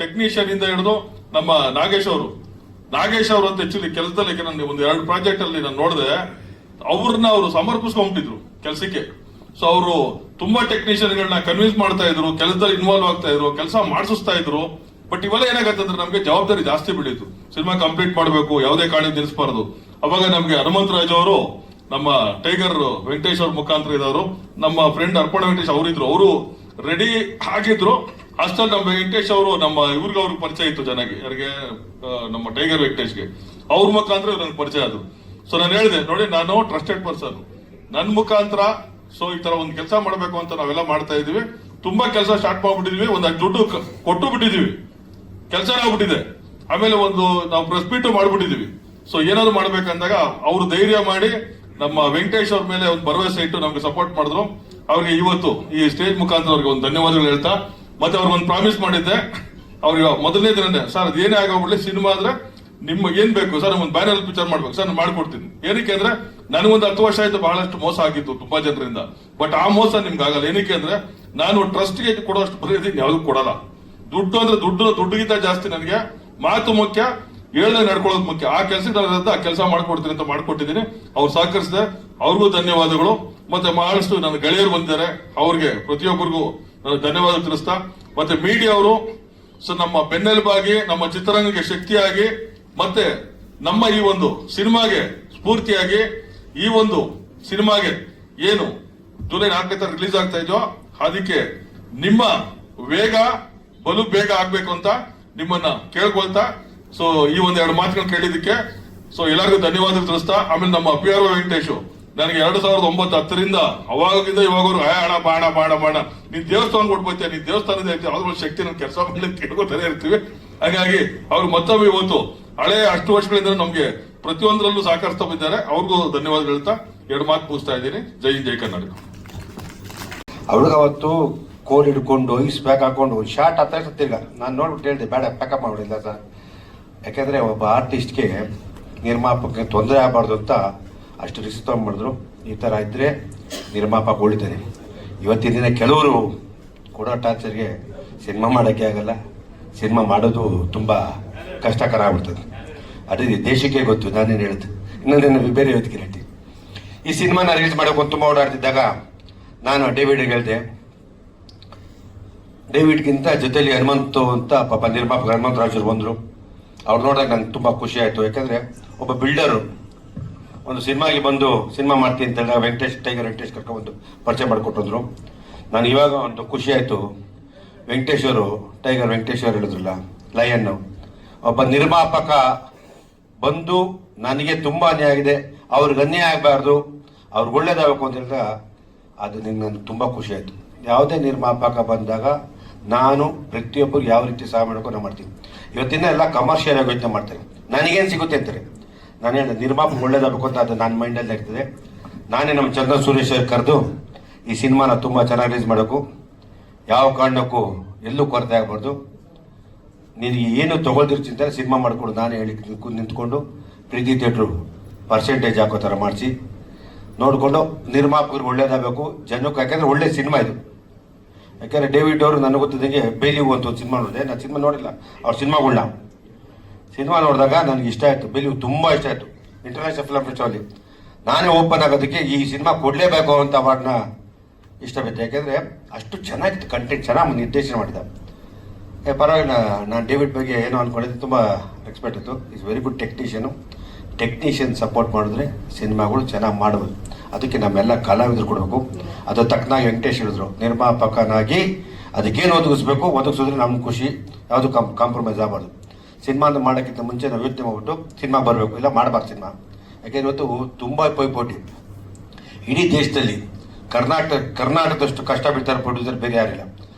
ಟೆಕ್ನಿಷಿಯನ್ ಇಂದ ಹಿಡಿದು ನಮ್ಮ ನಾಗೇಶ್ ಅವರು ಅಂತ ಆಕ್ಚುಲಿ ಕೆಲಸದಲ್ಲಿ ಒಂದು 2 ಪ್ರಾಜೆಕ್ಟ್ ಅಲ್ಲಿ ನಾನು ನೋಡಿದೆ, ಅವರು ಸಮರ್ಪಿಸ್ಕೊಂಡ್ಬಿಟ್ಟಿದ್ರು ಕೆಲಸಕ್ಕೆ. ಸೊ ಅವರು ತುಂಬಾ ಟೆಕ್ನಿಷಿಯನ್ಗಳನ್ನ ಕನ್ವಿನ್ಸ್ ಮಾಡ್ತಾ ಇದ್ರು, ಕೆಲಸದಲ್ಲಿ ಇನ್ವಾಲ್ವ್ ಆಗ್ತಾ ಇದ್ರು, ಕೆಲಸ ಮಾಡಿಸ್ತಾ ಇದ್ರು. ಬಟ್ ಇವೆಲ್ಲ ಏನಾಗತ್ತಂದ್ರೆ ನಮ್ಗೆ ಜವಾಬ್ದಾರಿ ಜಾಸ್ತಿ ಬೆಳೀತು. ಸಿನಿಮಾ ಕಂಪ್ಲೀಟ್ ಮಾಡಬೇಕು, ಯಾವುದೇ ಕಾರಣ ನಿಲ್ಲಿಸಬಾರದು. ಅವಾಗ ನಮ್ಗೆ ಹನುಮಂತರಾಜ್ ಅವರು ನಮ್ಮ ಟೈಗರ್ ವೆಂಕಟೇಶ್ ಅವ್ರ ಮುಖಾಂತರ ಇದ್ದವರು, ನಮ್ಮ ಫ್ರೆಂಡ್ ಅರ್ಪಣ ವೆಂಕಟೇಶ್ ಅವರಿದ್ರು, ಅವರು ರೆಡಿ ಆಗಿದ್ರು. ಅಷ್ಟಲ್ಲಿ ನಮ್ಮ ವೆಂಕಟೇಶ್ ಅವರು ನಮ್ಮ ಅವ್ರಿಗೆ ಪರಿಚಯ ಇತ್ತು ಚೆನ್ನಾಗಿ, ಯಾರಿಗೆ ನಮ್ಮ ಟೈಗರ್ ವೆಂಕಟೇಶ್ಗೆ ಅವ್ರ ಮುಖಾಂತರ ನನಗೆ ಪರಿಚಯ ಆದ್ರು. ಸೊ ನಾನು ಹೇಳಿದೆ, ನೋಡಿ ನಾನು ಟ್ರಸ್ಟೆಡ್ ಪರ್ಸನ್, ನನ್ನ ಮುಖಾಂತರ ಸೊ ಈ ತರ ಒಂದು ಕೆಲಸ ಮಾಡಬೇಕು ಅಂತ ನಾವೆಲ್ಲ ಮಾಡ್ತಾ ಇದೀವಿ. ತುಂಬಾ ಕೆಲಸ ಸ್ಟಾರ್ಟ್ ಮಾಡ್ಬಿಟ್ಟಿದೀವಿ, ಒಂದಷ್ಟು ದುಡ್ಡು ಕೊಟ್ಟು ಬಿಟ್ಟಿದೀವಿ, ಕೆಲಸ ಆಗ್ಬಿಟ್ಟಿದೆ. ಆಮೇಲೆ ಒಂದು ನಾವು ಪ್ರೆಸ್ ಮೀಟ್ ಮಾಡ್ಬಿಟ್ಟಿದೀವಿ. ಸೊ ಏನಾದ್ರು ಮಾಡ್ಬೇಕಂದಾಗ ಅವರು ಧೈರ್ಯ ಮಾಡಿ ನಮ್ಮ ವೆಂಕಟೇಶ್ ಅವ್ರ ಮೇಲೆ ಒಂದು ಭರವಸೆ ಇಟ್ಟು ನಮ್ಗೆ ಸಪೋರ್ಟ್ ಮಾಡಿದ್ರು. ಅವ್ರಿಗೆ ಇವತ್ತು ಈ ಸ್ಟೇಜ್ ಮುಖಾಂತರ ಅವ್ರಿಗೆ ಒಂದು ಧನ್ಯವಾದಗಳು ಹೇಳ್ತಾ, ಮತ್ತೆ ಅವ್ರಿಗೆ ಒಂದು ಪ್ರಾಮಿಸ್ ಮಾಡಿದ್ದೆ ಅವ್ರಿಗೆ ಮೊದಲನೇ ದಿನನೇ, ಸರ್ ಅದೇನೇ ಆಗೋಗ್ಬಿಡ್ಲಿ, ಸಿನಿಮಾ ಆದ್ರೆ ನಿಮ್ಮ ಏನ್ ಬೇಕು ಸರ್, ಒಂದು ಬ್ಯಾನರ್ ಪಿಕ್ಚರ್ ಮಾಡ್ಬೇಕು ಸರ್, ನಾನು ಮಾಡ್ಕೊಡ್ತೀನಿ. ಏನಕ್ಕೆ ಅಂದ್ರೆ ನನಗೊಂದು 10 ವರ್ಷ ಆಯ್ತು ಬಹಳಷ್ಟು ಮೋಸ ಆಗಿತ್ತು ತುಂಬಾ ಜನರಿಂದ. ಬಟ್ ಆ ಮೋಸ ನಿಮ್ಗೆ ಆಗಲ್ಲ. ಏನಕ್ಕೆ ಅಂದ್ರೆ ನಾನು ಟ್ರಸ್ಟ್ಗೆ ಕೊಡೋಷ್ಟು ಬರೀತೀನಿ, ಯಾವ್ದು ಕೊಡಲ್ಲ. ದುಡ್ಡು ಅಂದ್ರೆ ದುಡ್ಡುಗಿಂತ ಜಾಸ್ತಿ ನನಗೆ ಮಾತು ಮುಖ್ಯ, ಹೇಳದೆ ನಡ್ಕೊಳ್ಳೋದು ಮುಖ್ಯ. ಆ ಕೆಲಸಕ್ಕೆ ಆ ಕೆಲಸ ಮಾಡ್ಕೊಡ್ತೀನಿ ಅಂತ ಮಾಡ್ಕೊಟ್ಟಿದ್ದೀನಿ. ಅವ್ರು ಸಹಕರಿಸಿದೆ, ಅವ್ರಿಗೂ ಧನ್ಯವಾದಗಳು. ಮತ್ತೆ ಬಹಳಷ್ಟು ನನ್ನ ಗೆಳೆಯರು ಬಂದಿದ್ದಾರೆ, ಅವ್ರಿಗೆ ಪ್ರತಿಯೊಬ್ಬರಿಗೂ ನಾನು ಧನ್ಯವಾದ ತಿಳಿಸ್ತಾ, ಮತ್ತೆ ಮೀಡಿಯಾ ಅವರು ನಮ್ಮ ಬೆನ್ನೆಲುಬಾಗಿ, ನಮ್ಮ ಚಿತ್ರರಂಗಕ್ಕೆ ಶಕ್ತಿಯಾಗಿ, ಮತ್ತೆ ನಮ್ಮ ಈ ಒಂದು ಸಿನಿಮಾಗೆ ಸ್ಫೂರ್ತಿಯಾಗಿ, ಈ ಒಂದು ಸಿನಿಮಾಗೆ ಏನು ಜುಲೈ 4 ರಿಲೀಸ್ ಆಗ್ತಾ ಇದೆಯೋ ಅದಕ್ಕೆ ನಿಮ್ಮ ವೇಗ ಬಲು ಬೇಗ ಆಗ್ಬೇಕು ಅಂತ ನಿಮ್ಮನ್ನ ಕೇಳ್ಕೊಳ್ತಾ, ಸೊ ಈ ಒಂದ್ 2 ಮಾತುಗಳು ಕೇಳಿದಕ್ಕೆ ಸೊ ಎಲ್ಲರಿಗೂ ಧನ್ಯವಾದ ತಿಳಿಸ್ತಾ, ಆಮೇಲೆ ನಮ್ಮ PRO ವೆಂಕಟೇಶ್ ನನಗೆ 2009-10 ಅವಾಗಿಂದ ಇವಾಗವರು ಹಣ ಬಾಣ ನೀನ್ ದೇವಸ್ಥಾನ ಕೊಟ್ಬೋಯ್ತೀಯ, ನೀನ್ ದೇವಸ್ಥಾನದ ಯಾವ್ದೋ ಶಕ್ತಿ ನನ್ ಕೆಲಸ ಮಾಡ್ಲಿಕ್ಕೆ ಕೇಳ್ಕೊತಾನೆ ಇರ್ತೀವಿ. ಹಾಗಾಗಿ ಅವ್ರು ಮತ್ತೊಮ್ಮೆ ಇವತ್ತು ಹಳೆ ಅಷ್ಟು ವರ್ಷಗಳಿಂದ ನಮ್ಗೆ ಪ್ರತಿಯೊಂದರಲ್ಲೂ ಸಹಕರಿಸ್ತಾ ಇದ್ದಾರೆ. ಅವ್ರಿಗೂ ಧನ್ಯವಾದ ಹೇಳ್ತಾ 2 ಮಾತು ಮುಗಿಸ್ತಾ ಇದ್ದೀನಿ. ಜೈ ಹಿಂದ್, ಜೈ ಕರ್ನಾಟಕ. ಅವ್ರಿಗೆ ಅವತ್ತು ಕೋಲ್ ಹಿಡ್ಕೊಂಡು ಐಸ್ ಪ್ಯಾಕ್ ಹಾಕೊಂಡು ಶಾರ್ಟ್ ಹತ್ತ ತಿರ್ಗ ನಾನು ನೋಡ್ಬಿಟ್ಟು ಹೇಳಿದೆ ಬೇಡ ಪ್ಯಾಕಪ್ ಮಾಡಿಲ್ಲ ಸರ್. ಯಾಕೆಂದ್ರೆ ಒಬ್ಬ ಆರ್ಟಿಸ್ಟ್ಗೆ ನಿರ್ಮಾಪಕಕ್ಕೆ ತೊಂದರೆ ಆಗಬಾರ್ದು ಅಂತ ಅಷ್ಟು ರಿಸ್ಕ್ ತಗೊಂಡ್ಬಿಡಿದ್ರು. ಈ ಥರ ಇದ್ರೆ ನಿರ್ಮಾಪಕ ಉಳಿತಾನೆ. ಇವತ್ತಿನ ದಿನ ಕೆಲವರು ಕೊಡೋ ಟಾರ್ಚರ್ಗೆ ಸಿನಿಮಾ ಮಾಡೋಕ್ಕೆ ಆಗಲ್ಲ, ಸಿನಿಮಾ ಮಾಡೋದು ತುಂಬ ಕಷ್ಟಕರ ಆಗ್ಬಿಡ್ತದೆ. ಅದೇ ದೇಶಕ್ಕೆ ಗೊತ್ತು. ನಾನೇನು ಹೇಳಿದೆ ಇನ್ನೊಂದೇನು ಬೇರೆ ಇವತ್ತಿಗೆ ಹೇಳ್ತೀನಿ. ಈ ಸಿನಿಮಾನ ರಿಲೀಸ್ ಮಾಡೋಕೆ ತುಂಬ ಓಡಾಡ್ತಿದ್ದಾಗ ನಾನು ಡೇವಿಡ್ಗೆ ಹೇಳಿದೆ, ಡೇವಿಡ್ಗಿಂತ ಜೊತೆಲಿ ಹನುಮಂತು ಅಂತ ಪಾಪ ನಿರ್ಮಾಪಕ ಹನುಮಂತ ರಾಜರು ಬಂದರು. ಅವ್ರು ನೋಡಿದಾಗ ನಂಗೆ ತುಂಬ ಖುಷಿ ಆಯಿತು. ಯಾಕಂದರೆ ಒಬ್ಬ ಬಿಲ್ಡರು ಒಂದು ಸಿನಿಮಾಗೆ ಬಂದು ಸಿನಿಮಾ ಮಾಡ್ತೀನಿ ಅಂತ ಹೇಳಿದಾಗ ಟೈಗರ್ ವೆಂಕಟೇಶ್ ಕರ್ಕೊಂಡ್ಬಂದು ಪರಿಚಯ ಮಾಡಿಕೊಟ್ಟಿದ್ರು. ನಾನು ಇವಾಗ ಒಂದು ಖುಷಿ ಆಯಿತು. ಟೈಗರ್ ವೆಂಕಟೇಶ್ವರ್ ಹೇಳಿದ್ರಲ್ಲ, ಲಯನ್ನು ಒಬ್ಬ ನಿರ್ಮಾಪಕ ಬಂದು ನನಗೆ ತುಂಬ ಅನ್ಯಾಯ ಆಗಿದೆ, ಅವ್ರಿಗೆ ಅನ್ಯಾಯ ಆಗಬಾರ್ದು, ಅವ್ರಿಗೆ ಒಳ್ಳೇದಾಗಬೇಕು ಅಂತ ಹೇಳಿದಾಗ ಅದು ನನಗೆ ತುಂಬ ಖುಷಿ ಆಯಿತು. ಯಾವುದೇ ನಿರ್ಮಾಪಕ ಬಂದಾಗ ನಾನು ಪ್ರತಿಯೊಬ್ಬರಿಗೆ ಯಾವ ರೀತಿ ಸಹಾಯ ಮಾಡೋಕ್ಕೂ ನಾನು ಮಾಡ್ತೀನಿ. ಇವತ್ತಿನ ಎಲ್ಲ ಕಮರ್ಷಿಯಲ್ ಆಗಿ ಯೋಚನೆ ಮಾಡ್ತಾರೆ, ನನಗೇನು ಸಿಗುತ್ತೆ ಅಂತಾರೆ. ನಾನು ಹೇಳಿದೆ ನಿರ್ಮಾಪಕ ಒಳ್ಳೇದಾಗಬೇಕು ಅಂತ ಅದು ನನ್ನ ಮೈಂಡಲ್ಲಿ ಇರ್ತದೆ. ನಾನೇ ನಮ್ಮ ಚಂದನ್ ಸುರೇಶ್ ಕರೆದು ಈ ಸಿನಿಮಾನ ತುಂಬ ಚೆನ್ನಾಗಿ ರಿಲೀಸ್ ಮಾಡೋಕ್ಕೂ ಯಾವ ಕಾರಣಕ್ಕೂ ಎಲ್ಲೂ ಕೊರತೆ ಆಗಬಾರ್ದು, ನಿನಗೆ ಏನು ತೊಗೊಳ್ದಿರ್ತಿಂತಾರೆ ಸಿನಿಮಾ ಮಾಡಿಕೊಂಡು ನಾನೇ ಹೇಳಿ ನಿಂತ್ಕೊಂಡು ಪ್ರೀತಿ ಥಿಯೇಟ್ರು ಪರ್ಸೆಂಟೇಜ್ ಹಾಕೋ ಥರ ಮಾಡಿಸಿ ನೋಡಿಕೊಂಡು ನಿರ್ಮಾಪಕರಿಗೆ ಒಳ್ಳೇದಾಗಬೇಕು ಜನಕ್ಕೆ. ಯಾಕೆಂದರೆ ಒಳ್ಳೆ ಸಿನಿಮಾ ಇದು. ಯಾಕೆಂದರೆ ಡೇವಿಡ್ ಅವರು ನನಗೆ ಗೊತ್ತಿದ್ದಂಗೆ ಬೇಲಿವು ಅಂತ ಒಂದು ಸಿನಿಮಾ ನೋಡಿದೆ. ನಾನು ಸಿನಿಮಾ ನೋಡಿಲ್ಲ, ಅವ್ರ ಸಿನಿಮಾ ನೋಡಿದಾಗ ನನಗೆ ಇಷ್ಟ ಆಯಿತು. ಬೇಲಿವು ತುಂಬ ಇಷ್ಟ ಆಯಿತು. ಇಂಟರ್ನ್ಯಾಷನಲ್ ಫಿಲ್ಮ್ ಫೆಸ್ಟಿವಲ್ಲಿ ನಾನೇ ಓಪನ್ ಆಗೋದಕ್ಕೆ ಈ ಸಿನಿಮಾ ಕೊಡಲೇಬೇಕು ಅಂತ ಅವಾರ್ಡ್ನ ಇಷ್ಟಪಟ್ಟು. ಯಾಕೆಂದರೆ ಅಷ್ಟು ಚೆನ್ನಾಗಿತ್ತು, ಕಂಟೆಂಟ್ ಚೆನ್ನಾಗಿ ನಿರ್ದೇಶನ ಮಾಡಿದ. ಪರವಾಗಿಲ್ಲ, ನಾನು ಡೇವಿಡ್ ಬಗ್ಗೆ ಏನೋ ಅಂದ್ಕೊಂಡಿದ್ದೆ, ತುಂಬ ರೆಸ್ಪೆಕ್ಟ್ ಇತ್ತು. Is very good technician support ಮಾಡಿದ್ರೆ ಸಿನಿಮಾಗಳು ಚೆನ್ನಾಗಿ ಮಾಡ್ಬೋದು. ಅದಕ್ಕೆ ನಮ್ಮೆಲ್ಲ ಕಲಾವಿದರು ಕೊಡಬೇಕು. ಅದು ತಕ್ಕನಾಗಿ ವೆಂಕಟೇಶ್ ಹೇಳಿದ್ರು, ನಿರ್ಮಾಪಕನಾಗಿ ಅದಕ್ಕೇನು ಒದಗಿಸಿದ್ರೆ ನಮ್ಗೆ ಖುಷಿ, ಯಾವುದು ಕಾಂಪ್ರಮೈಸ್ ಆಗಬಾರ್ದು. ಸಿನಿಮಾ ಮಾಡೋಕ್ಕಿಂತ ಮುಂಚೆ ನಾವು ಯೋಚನೆ ಮಾಡ್ಬಿಟ್ಟು ಸಿನಿಮಾ ಬರಬೇಕು, ಇಲ್ಲ ಮಾಡಬಾರ್ದು ಸಿನಿಮಾ. ಯಾಕೆಂದ್ರೆ ಇವತ್ತು ತುಂಬ ಪೈಪೋಟಿ ಇಡೀ ದೇಶದಲ್ಲಿ. ಕರ್ನಾಟಕದಷ್ಟು ಕಷ್ಟ ಬಿಡ್ತಾರೆ ಪ್ರೊಡ್ಯೂಸರ್ ಬೇರೆ ಯಾರಿಲ್ಲ.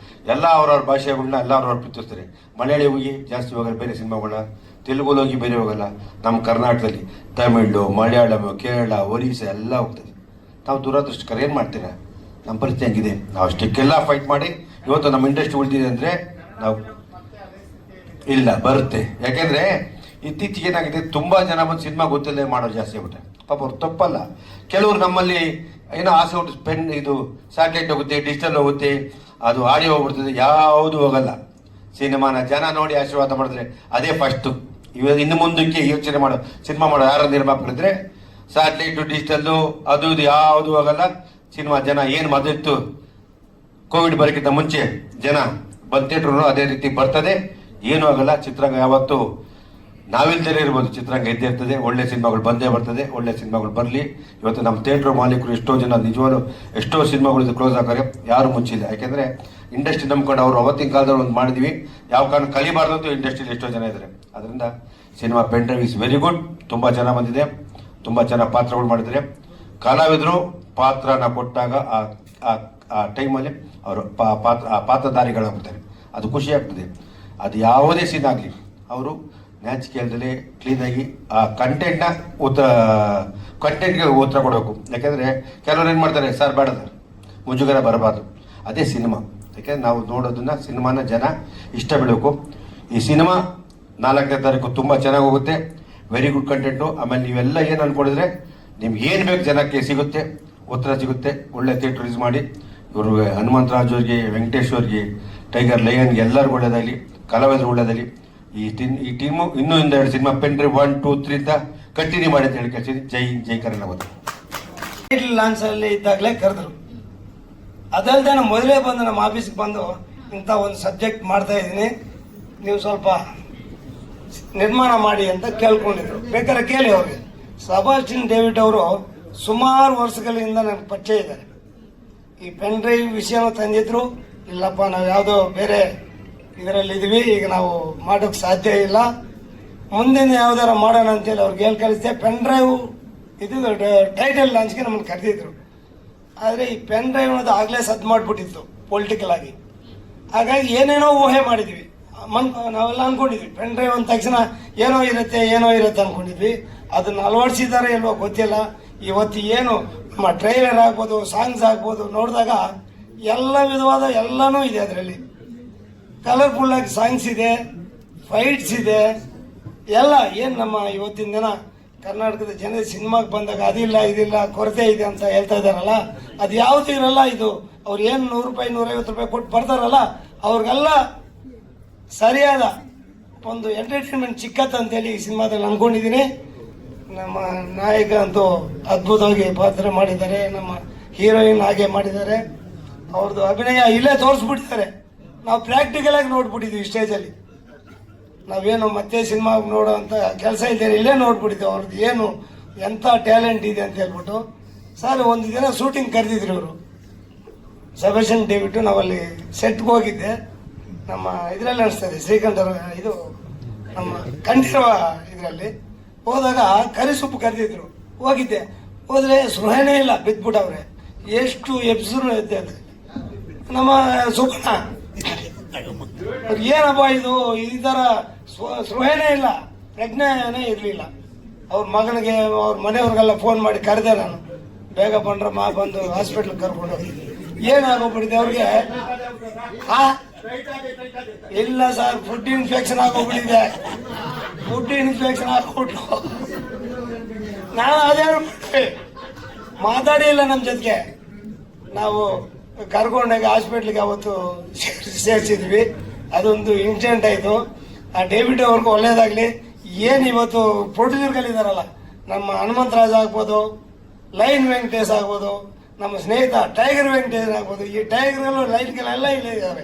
ಎಲ್ಲ ಅವ್ರವ್ರ ಭಾಷೆಗಳನ್ನ ಎಲ್ಲ ಅವ್ರವ್ರು ಪ್ರೀತಿಸ್ತಾರೆ. ಮಲಯಾಳಿ ಹೋಗಿ ಜಾಸ್ತಿ ಹೋಗಲ್ಲ ಬೇರೆ ಸಿನಿಮಾಗಳನ್ನ, ತೆಲುಗು ಹೋಗಿ ಬೇರೆ ಹೋಗಲ್ಲ. ನಮ್ಮ ಕರ್ನಾಟಕದಲ್ಲಿ ತಮಿಳು, ಮಲಯಾಳಂ, ಕೇರಳ, ಒರಿಸ್ಸಾ ಎಲ್ಲ ಹೋಗ್ತದೆ. ನಾವು ದುರದೃಷ್ಟಕರ ಏನು ಮಾಡ್ತೀರಾ, ನಮ್ಮ ಪರಿಸ್ಥಿತಿ ಹಂಗಿದೆ. ನಾವು ಅಷ್ಟಕ್ಕೆಲ್ಲ ಫೈಟ್ ಮಾಡಿ ಇವತ್ತು ನಮ್ಮ ಇಂಡಸ್ಟ್ರಿ ಉಳಿದಿದೆ ಅಂದರೆ ನಾವು ಇಲ್ಲ ಬರುತ್ತೆ. ಯಾಕೆಂದರೆ ಇತ್ತೀಚೆಗೆ ಏನಾಗಿದೆ, ತುಂಬ ಜನ ಬಂದು ಸಿನಿಮಾ ಗೊತ್ತಿಲ್ಲದೆ ಮಾಡೋರು ಜಾಸ್ತಿ ಆಗ್ಬಿಟ್ಟೆ. ಪಾಪ ಅವ್ರು ತಪ್ಪಲ್ಲ. ಕೆಲವರು ನಮ್ಮಲ್ಲಿ ಏನೋ ಆಸೆ ಹುಟ್ಟು ಪೆನ್ ಇದು ಸ್ಯಾಟಲೈಟ್ ಹೋಗುತ್ತೆ, ಡಿಜಿಟಲ್ ಹೋಗುತ್ತೆ, ಅದು ಆಡಿಯೋ ಹೋಗ್ಬಿಡ್ತದೆ, ಯಾವುದು ಹೋಗಲ್ಲ. ಸಿನಿಮಾನ ಜನ ನೋಡಿ ಆಶೀರ್ವಾದ ಮಾಡಿದ್ರೆ ಅದೇ ಫಸ್ಟು. ಇನ್ನು ಮುಂದಕ್ಕೆ ಯೋಚನೆ ಮಾಡೋ ಸಿನಿಮಾ ಮಾಡೋ ಯಾರು ನಿರ್ಮಾಪಕರಿದ್ರೆ ಸ್ಯಾಟಲೈಟು ಡಿಜಿಟಲ್ಲು ಅದು ಇದು ಯಾವುದು ಹೋಗಲ್ಲ. ಸಿನಿಮಾ ಜನ ಏನು ಮೊದಲಿತ್ತು ಕೋವಿಡ್ ಬರೋಕ್ಕಿಂತ ಮುಂಚೆ ಜನ ಬಂದು ಥಿಯೇಟ್ರು ಅದೇ ರೀತಿ ಬರ್ತದೆ, ಏನೂ ಆಗಲ್ಲ. ಚಿತ್ರರಂಗ ಯಾವತ್ತು ನಾವಿಲ್ದೇ ಇರ್ಬೋದು, ಚಿತ್ರರಂಗ ಇದ್ದೇ ಇರ್ತದೆ. ಒಳ್ಳೆ ಸಿನಿಮಾಗಳು ಬಂದೇ ಬರ್ತದೆ, ಒಳ್ಳೆ ಸಿನಿಮಾಗಳು ಬರಲಿ. ಇವತ್ತು ನಮ್ಮ ಥಿಯೇಟ್ರ್ ಮಾಲೀಕರು ಎಷ್ಟೋ ಜನ ನಿಜವಾಗ್ಲೂ ಎಷ್ಟೋ ಸಿನಿಮಾಗಳು ಕ್ಲೋಸ್ ಆಗ್ತಾರೆ, ಯಾರು ಮುಚ್ಚಿಲ್ಲ. ಯಾಕೆಂದರೆ ಇಂಡಸ್ಟ್ರಿ ನಂಬ್ಕೊಂಡು ಅವರು ಅವತ್ತಿನ ಕಾಲದಲ್ಲಿ ಒಂದು ಮಾಡಿದ್ವಿ, ಯಾವ ಕಾರಣ ಕಲಿಬಾರ್ದು ಅಂತ ಇಂಡಸ್ಟ್ರಿಯಲ್ಲಿ ಎಷ್ಟೋ ಜನ ಇದ್ದಾರೆ. ಅದರಿಂದ cinema pen drive is very good. ತುಂಬ ಚೆನ್ನಾಗಿ ಬಂದಿದೆ, ತುಂಬ ಚೆನ್ನಾಗಿ ಪಾತ್ರಗಳು ಮಾಡಿದ್ದಾರೆ. ಕಲಾವಿದರು ಪಾತ್ರನ ಕೊಟ್ಟಾಗ ಆ ಟೈಮಲ್ಲಿ ಅವರು ಪಾತ್ರಧಾರಿಗಳಾಗ್ಬಿಡ್ತಾರೆ, ಅದು ಖುಷಿ ಆಗ್ತದೆ. ಅದು ಯಾವುದೇ ಸೀನ್ ಆಗಲಿ ಅವರು ನ್ಯಾಚಿಕೆಲ್ದಲ್ಲಿ ಕ್ಲೀನಾಗಿ ಆ ಕಂಟೆಂಟ್ಗೆ ಉತ್ತರ ಕೊಡಬೇಕು. ಯಾಕೆಂದರೆ ಕೆಲವರು ಏನು ಮಾಡ್ತಾರೆ, ಸರ್ ಬೇಡ ಸರ್ ಮುಜುಗರ ಬರಬಾರ್ದು. ಅದೇ ಸಿನಿಮಾ. ಯಾಕೆಂದರೆ ನಾವು ನೋಡೋದನ್ನ ಸಿನಿಮಾನ ಜನ ಇಷ್ಟ ಬಿಡಬೇಕು. ಈ ಸಿನಿಮಾ 4ನೇ ತಾರೀಕು ತುಂಬ ಚೆನ್ನಾಗಿ ಹೋಗುತ್ತೆ. Very good content. ಆಮೇಲೆ ನೀವೆಲ್ಲ ಏನು ಅನ್ಕೊಂಡಿದ್ರೆ ನಿಮ್ಗೆ ಏನು ಬೇಕು ಜನಕ್ಕೆ ಸಿಗುತ್ತೆ, ಉತ್ತರ ಸಿಗುತ್ತೆ. ಒಳ್ಳೆ ಥಿಯೇಟರ್ ಯೂಸ್ ಮಾಡಿ. ಇವ್ರಿಗೆ ಹನುಮಂತರಾಜ್ ಅವ್ರಿಗೆ, ವೆಂಕಟೇಶ್ ಅವ್ರಿಗೆ, ಟೈಗರ್ ಲಯನ್ಗೆ ಎಲ್ಲರಿಗೂ ಒಳ್ಳೇದಾಗಲಿ, ಕಲಾವಿದರು ಒಳ್ಳೇದಾಗಲಿ. ಈ ಟೀಮು ಇನ್ನೂ 2 ಸಿನಿಮಾ ಪೆನ್ ಡ್ರೈವ್ 1, 2, 3 ಅಂತ ಕಂಟಿನ್ಯೂ ಮಾಡಿ ಅಂತ ಹೇಳಿ ಕೇಳ್ತೀನಿ. ಜೈ ಕನ್ನಡ. ಟೈಟಲ್ ಲಾಂಚ್ ಅಲ್ಲಿ ಇದ್ದಾಗಲೇ ಕರೆದ್ರು. ಅದಲ್ಲದೆ ನಾನು ಮೊದಲೇ ಬಂದು ನಮ್ಮ ಆಫೀಸ್ಗೆ ಬಂದು ಇಂಥ ಒಂದು ಸಬ್ಜೆಕ್ಟ್ ಮಾಡ್ತಾ ಇದ್ದೀನಿ, ನೀವು ಸ್ವಲ್ಪ ನಿರ್ಮಾಣ ಮಾಡಿ ಅಂತ ಕೇಳ್ಕೊಂಡಿದ್ರು. ಬೇಕಾದ್ರೆ ಕೇಳಿ ಅವ್ರಿಗೆ. ಸೆಬಾಸ್ಟಿಯನ್ ಡೇವಿಡ್ ಅವರು ಸುಮಾರು ವರ್ಷಗಳಿಂದ ನನಗೆ ಪರಿಚಯ ಇದ್ದಾರೆ. ಈ ಪೆನ್ ಡ್ರೈವ್ ವಿಷಯನೂ ತಂದಿದ್ರು. ಇಲ್ಲಪ್ಪ ನಾವು ಯಾವುದೋ ಬೇರೆ ಇದರಲ್ಲಿ ಇದೀವಿ, ಈಗ ನಾವು ಮಾಡೋಕ್ಕೆ ಸಾಧ್ಯ ಇಲ್ಲ, ಮುಂದಿನ ಯಾವ್ದಾರ ಮಾಡೋಣ ಅಂತೇಳಿ ಅವ್ರಿಗೆ ಹೇಳಿ ಕಳಿಸಿದೆ. ಪೆನ್ ಡ್ರೈವ್ ಇದು ಟೈಟಲ್ ಲಾಂಚ್ಗೆ ನಮ್ಮನ್ನು ಕರೆದಿದ್ರು. ಆದರೆ ಈ ಪೆನ್ ಡ್ರೈವ್ ಅನ್ನೋದು ಆಗಲೇ ಸದ್ದು ಮಾಡಿಬಿಟ್ಟಿತ್ತು ಪೊಲಿಟಿಕಲ್ ಆಗಿ. ಹಾಗಾಗಿ ಏನೇನೋ ಊಹೆ ಮಾಡಿದ್ವಿ, ನಾವೆಲ್ಲ ಅನ್ಕೊಂಡಿದ್ವಿ ಪೆನ್ ಡ್ರೈವ್ ಅಂದ ತಕ್ಷಣ ಏನೋ ಇರುತ್ತೆ ಅನ್ಕೊಂಡಿದ್ವಿ. ಅದನ್ನ ಅಳವಡಿಸಿದ್ದಾರೆ ಇಲ್ವೋ ಗೊತ್ತಿಲ್ಲ. ಇವತ್ತು ಏನು ನಮ್ಮ ಟ್ರೈಲರ್ ಆಗ್ಬೋದು, ಸಾಂಗ್ಸ್ ಆಗ್ಬೋದು ನೋಡಿದಾಗ ಎಲ್ಲ ವಿಧವಾದ ಎಲ್ಲನೂ ಇದೆ ಅದರಲ್ಲಿ. ಕಲರ್ಫುಲ್ ಆಗಿ ಸಾಂಗ್ಸ್ ಇದೆ, ಫೈಟ್ಸ್ ಇದೆ, ಎಲ್ಲ ಏನು ನಮ್ಮ ಇವತ್ತಿನ ದಿನ ಕರ್ನಾಟಕದ ಜನ ಸಿನಿಮಾಗೆ ಬಂದಾಗ ಅದಿಲ್ಲ ಇದಿಲ್ಲ ಕೊರತೆ ಇದೆ ಅಂತ ಹೇಳ್ತಾ ಇದ್ದಾರಲ್ಲ, ಅದು ಯಾವುದು ಇರಲ್ಲ. ಇದು ಅವ್ರು ಏನು 100 ರೂಪಾಯಿ 150 ರೂಪಾಯಿ ಕೊಟ್ಟು ಬರ್ತಾರಲ್ಲ, ಅವ್ರಿಗೆಲ್ಲ ಸರಿಯಾದ ಒಂದು ಎಂಟರ್ಟೈನ್ಮೆಂಟ್ ಚಿಕ್ಕತ್ ಅಂತೇಳಿ ಈ ಸಿನಿಮಾದಲ್ಲಿ ಅನ್ಕೊಂಡಿದ್ದೀನಿ. ನಮ್ಮ ನಾಯಕ ಅಂತೂ ಅದ್ಭುತವಾಗಿ ಪಾತ್ರ ಮಾಡಿದ್ದಾರೆ, ನಮ್ಮ ಹೀರೋಯಿನ್ ಹಾಗೆ ಮಾಡಿದ್ದಾರೆ. ಅವ್ರದ್ದು ಅಭಿನಯ ಇಲ್ಲೇ ತೋರಿಸ್ಬಿಟ್ಟಿದ್ದಾರೆ. ನಾವು ಪ್ರಾಕ್ಟಿಕಲ್ ಆಗಿ ನೋಡ್ಬಿಟ್ಟಿದ್ವಿ ಸ್ಟೇಜಲ್ಲಿ. ನಾವೇನು ಮತ್ತೆ ಸಿನಿಮಾ ನೋಡೋ ಅಂತ ಕೆಲಸ ಇದ್ದೇನೆ, ಇಲ್ಲೇ ನೋಡ್ಬಿಟ್ಟಿದ್ವಿ ಅವ್ರದ್ದು ಏನು ಎಂಥ ಟ್ಯಾಲೆಂಟ್ ಇದೆ ಅಂತ ಹೇಳ್ಬಿಟ್ಟು. ಸರ್ ಒಂದು ದಿನ ಶೂಟಿಂಗ್ ಕರೆದಿದ್ರು ಇವರು, ಸೆಬಾಸ್ಟಿಯನ್ ಡೇವಿಡ್. ನಾವಲ್ಲಿ ಸೆಟ್ಗೆ ಹೋಗಿದ್ದೆ, ನಮ್ಮ ಇದರಲ್ಲಿ ಅನಿಸ್ತದೆ ಶ್ರೀಕಂಠ ಇದು ನಮ್ಮ ಕಂಠೀರವ ಇದರಲ್ಲಿ ಹೋದಾಗ ಕರಿ ಸೊಪ್ಪು ಕರೆದಿದ್ರು. ಹೋದ್ರೆ ಸೃಹಣೆ ಇಲ್ಲ, ಬಿದ್ಬಿಟ್ಟವ್ರೆ. ಎಷ್ಟು ಎಬ್ಸರು ಇದ್ದೆ ಅದು ನಮ್ಮ ಸುಖನ ಏನಪ್ಪ ಇದು ಈ ಥರ ಸೃಹಣೆ ಇಲ್ಲ, ಪ್ರಜ್ಞೆನೇ ಇರಲಿಲ್ಲ. ಅವ್ರ ಮಗನಿಗೆ ಅವ್ರ ಮನೆಯವ್ರಿಗೆಲ್ಲ ಫೋನ್ ಮಾಡಿ ಕರೆದೆ ನಾನು, ಬೇಗ ಬಂದ್ರಮ್ಮ ಬಂದು ಹಾಸ್ಪಿಟ್ಲ್ ಕರ್ಕೊಂಡು ಹೋಗಿ. ಏನಾಗೋಗ್ಬಿಟ್ಟಿದೆ ಅವ್ರಿಗೆ? ಇಲ್ಲ ಸರ್, ಫುಡ್ ಇನ್ಫೆಕ್ಷನ್ ಆಗೋಗ್ಬಿಟ್ಟಿದೆ. ಫುಡ್ ಇನ್ಫೆಕ್ಷನ್ ಆಗ್ಬಿಟ್ಟು ನಾನು ಅದೇ ಮಾತಾಡಿಲ್ಲ ನಮ್ಮ ಜೊತೆಗೆ. ನಾವು ಕರ್ಕೊಂಡೋಗಿ ಹಾಸ್ಪಿಟ್ಲಿಗೆ ಅವತ್ತು ಸೇರಿಸಿದ್ವಿ. ಅದೊಂದು ಇನ್ಸಿಡೆಂಟ್ ಆಯಿತು. ಆ ಡೇವಿಡ್ ಅವ್ರಿಗೂ ಒಳ್ಳೇದಾಗಲಿ. ಏನು ಇವತ್ತು ಪ್ರೊಡ್ಯೂಸರ್ಗಳಿದಾರಲ್ಲ, ನಮ್ಮ ಹನುಮಂತರಾಜ್ ಆಗ್ಬೋದು, ಲೈನ್ ವೆಂಕಟೇಶ್ ಆಗ್ಬೋದು, ನಮ್ಮ ಸ್ನೇಹಿತ ಟೈಗರ್ ವೆಂಕಟೇಶ್ ಆಗ್ಬೋದು. ಈ ಟೈಗರ್ಗಳು ಲೈನ್ಗಳೆಲ್ಲ ಇಲ್ಲೇ ಇದ್ದಾವೆ,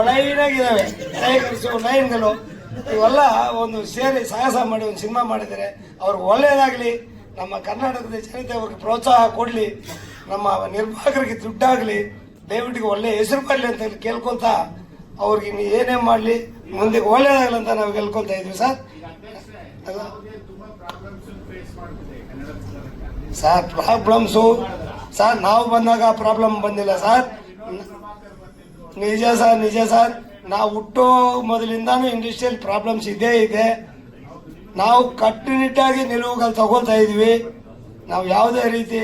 ಲೈನಾಗಿದ್ದಾವೆ ಟೈಗರ್ಸು ಲೈನ್ಗಳು. ಇವೆಲ್ಲ ಒಂದು ಸೇರಿ ಸಾಹಸ ಮಾಡಿ ಒಂದು ಸಿನಿಮಾ ಮಾಡಿದ್ದಾರೆ. ಅವ್ರಿಗೆ ಒಳ್ಳೇದಾಗಲಿ. ನಮ್ಮ ಕರ್ನಾಟಕದ ಜನತೆ ಅವ್ರಿಗೆ ಪ್ರೋತ್ಸಾಹ ಕೊಡಲಿ, ನಮ್ಮ ನಿರ್ವಾಹಕರಿಗೆ ದುಡ್ಡಾಗಲಿ, ಡೇವಿಡ್ಗೆ ಒಳ್ಳೆ ಹೆಸರು ಬರಲಿ ಅಂತ ಕೇಳ್ಕೊಂತ, ಅವ್ರಿಗೆ ಏನೇ ಮಾಡಲಿ ಮುಂದೆ ಒಳ್ಳೇದಾಗಲಿ ಅಂತ ನಾವು ಕೇಳ್ಕೊತಾ ಇದ್ವಿ ಸರ್. ಸರ್ ಪ್ರಾಬ್ಲಮ್ಸು ಸರ್ ನಾವು ಬಂದಾಗ ಪ್ರಾಬ್ಲಮ್ ಬಂದಿಲ್ಲ ಸರ್. ನಿಜ ಸರ್. ನಾವು ಹುಟ್ಟೋ ಮೊದಲಿಂದಾನು ಇಂಡಸ್ಟ್ರಿಯಲ್ ಪ್ರಾಬ್ಲಮ್ಸ್ ಇದೇ ಇದೆ. ನಾವು ಕಟ್ಟುನಿಟ್ಟಾಗಿ ನಿಲುವುಗಳು ತಗೊಳ್ತಾ ಇದ್ವಿ. ನಾವು ಯಾವುದೇ ರೀತಿ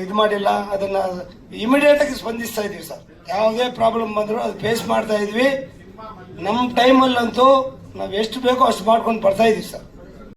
ಇದು ಮಾಡಿಲ್ಲ. ಅದನ್ನ ಇಮಿಡಿಯೇಟ್ ಆಗಿ ಸ್ಪಂದಿಸ್ತಾ ಇದೀವಿ ಸರ್. ಯಾವುದೇ ಪ್ರಾಬ್ಲಮ್ ಬಂದರೂ ಅದು ಫೇಸ್ ಮಾಡ್ತಾ ಇದ್ವಿ. ನಮ್ಮ ಟೈಮಲ್ಲಂತೂ ನಾವು ಎಷ್ಟು ಬೇಕೋ ಅಷ್ಟು ಮಾಡ್ಕೊಂಡು ಬರ್ತಾ ಇದೀವಿ ಸರ್.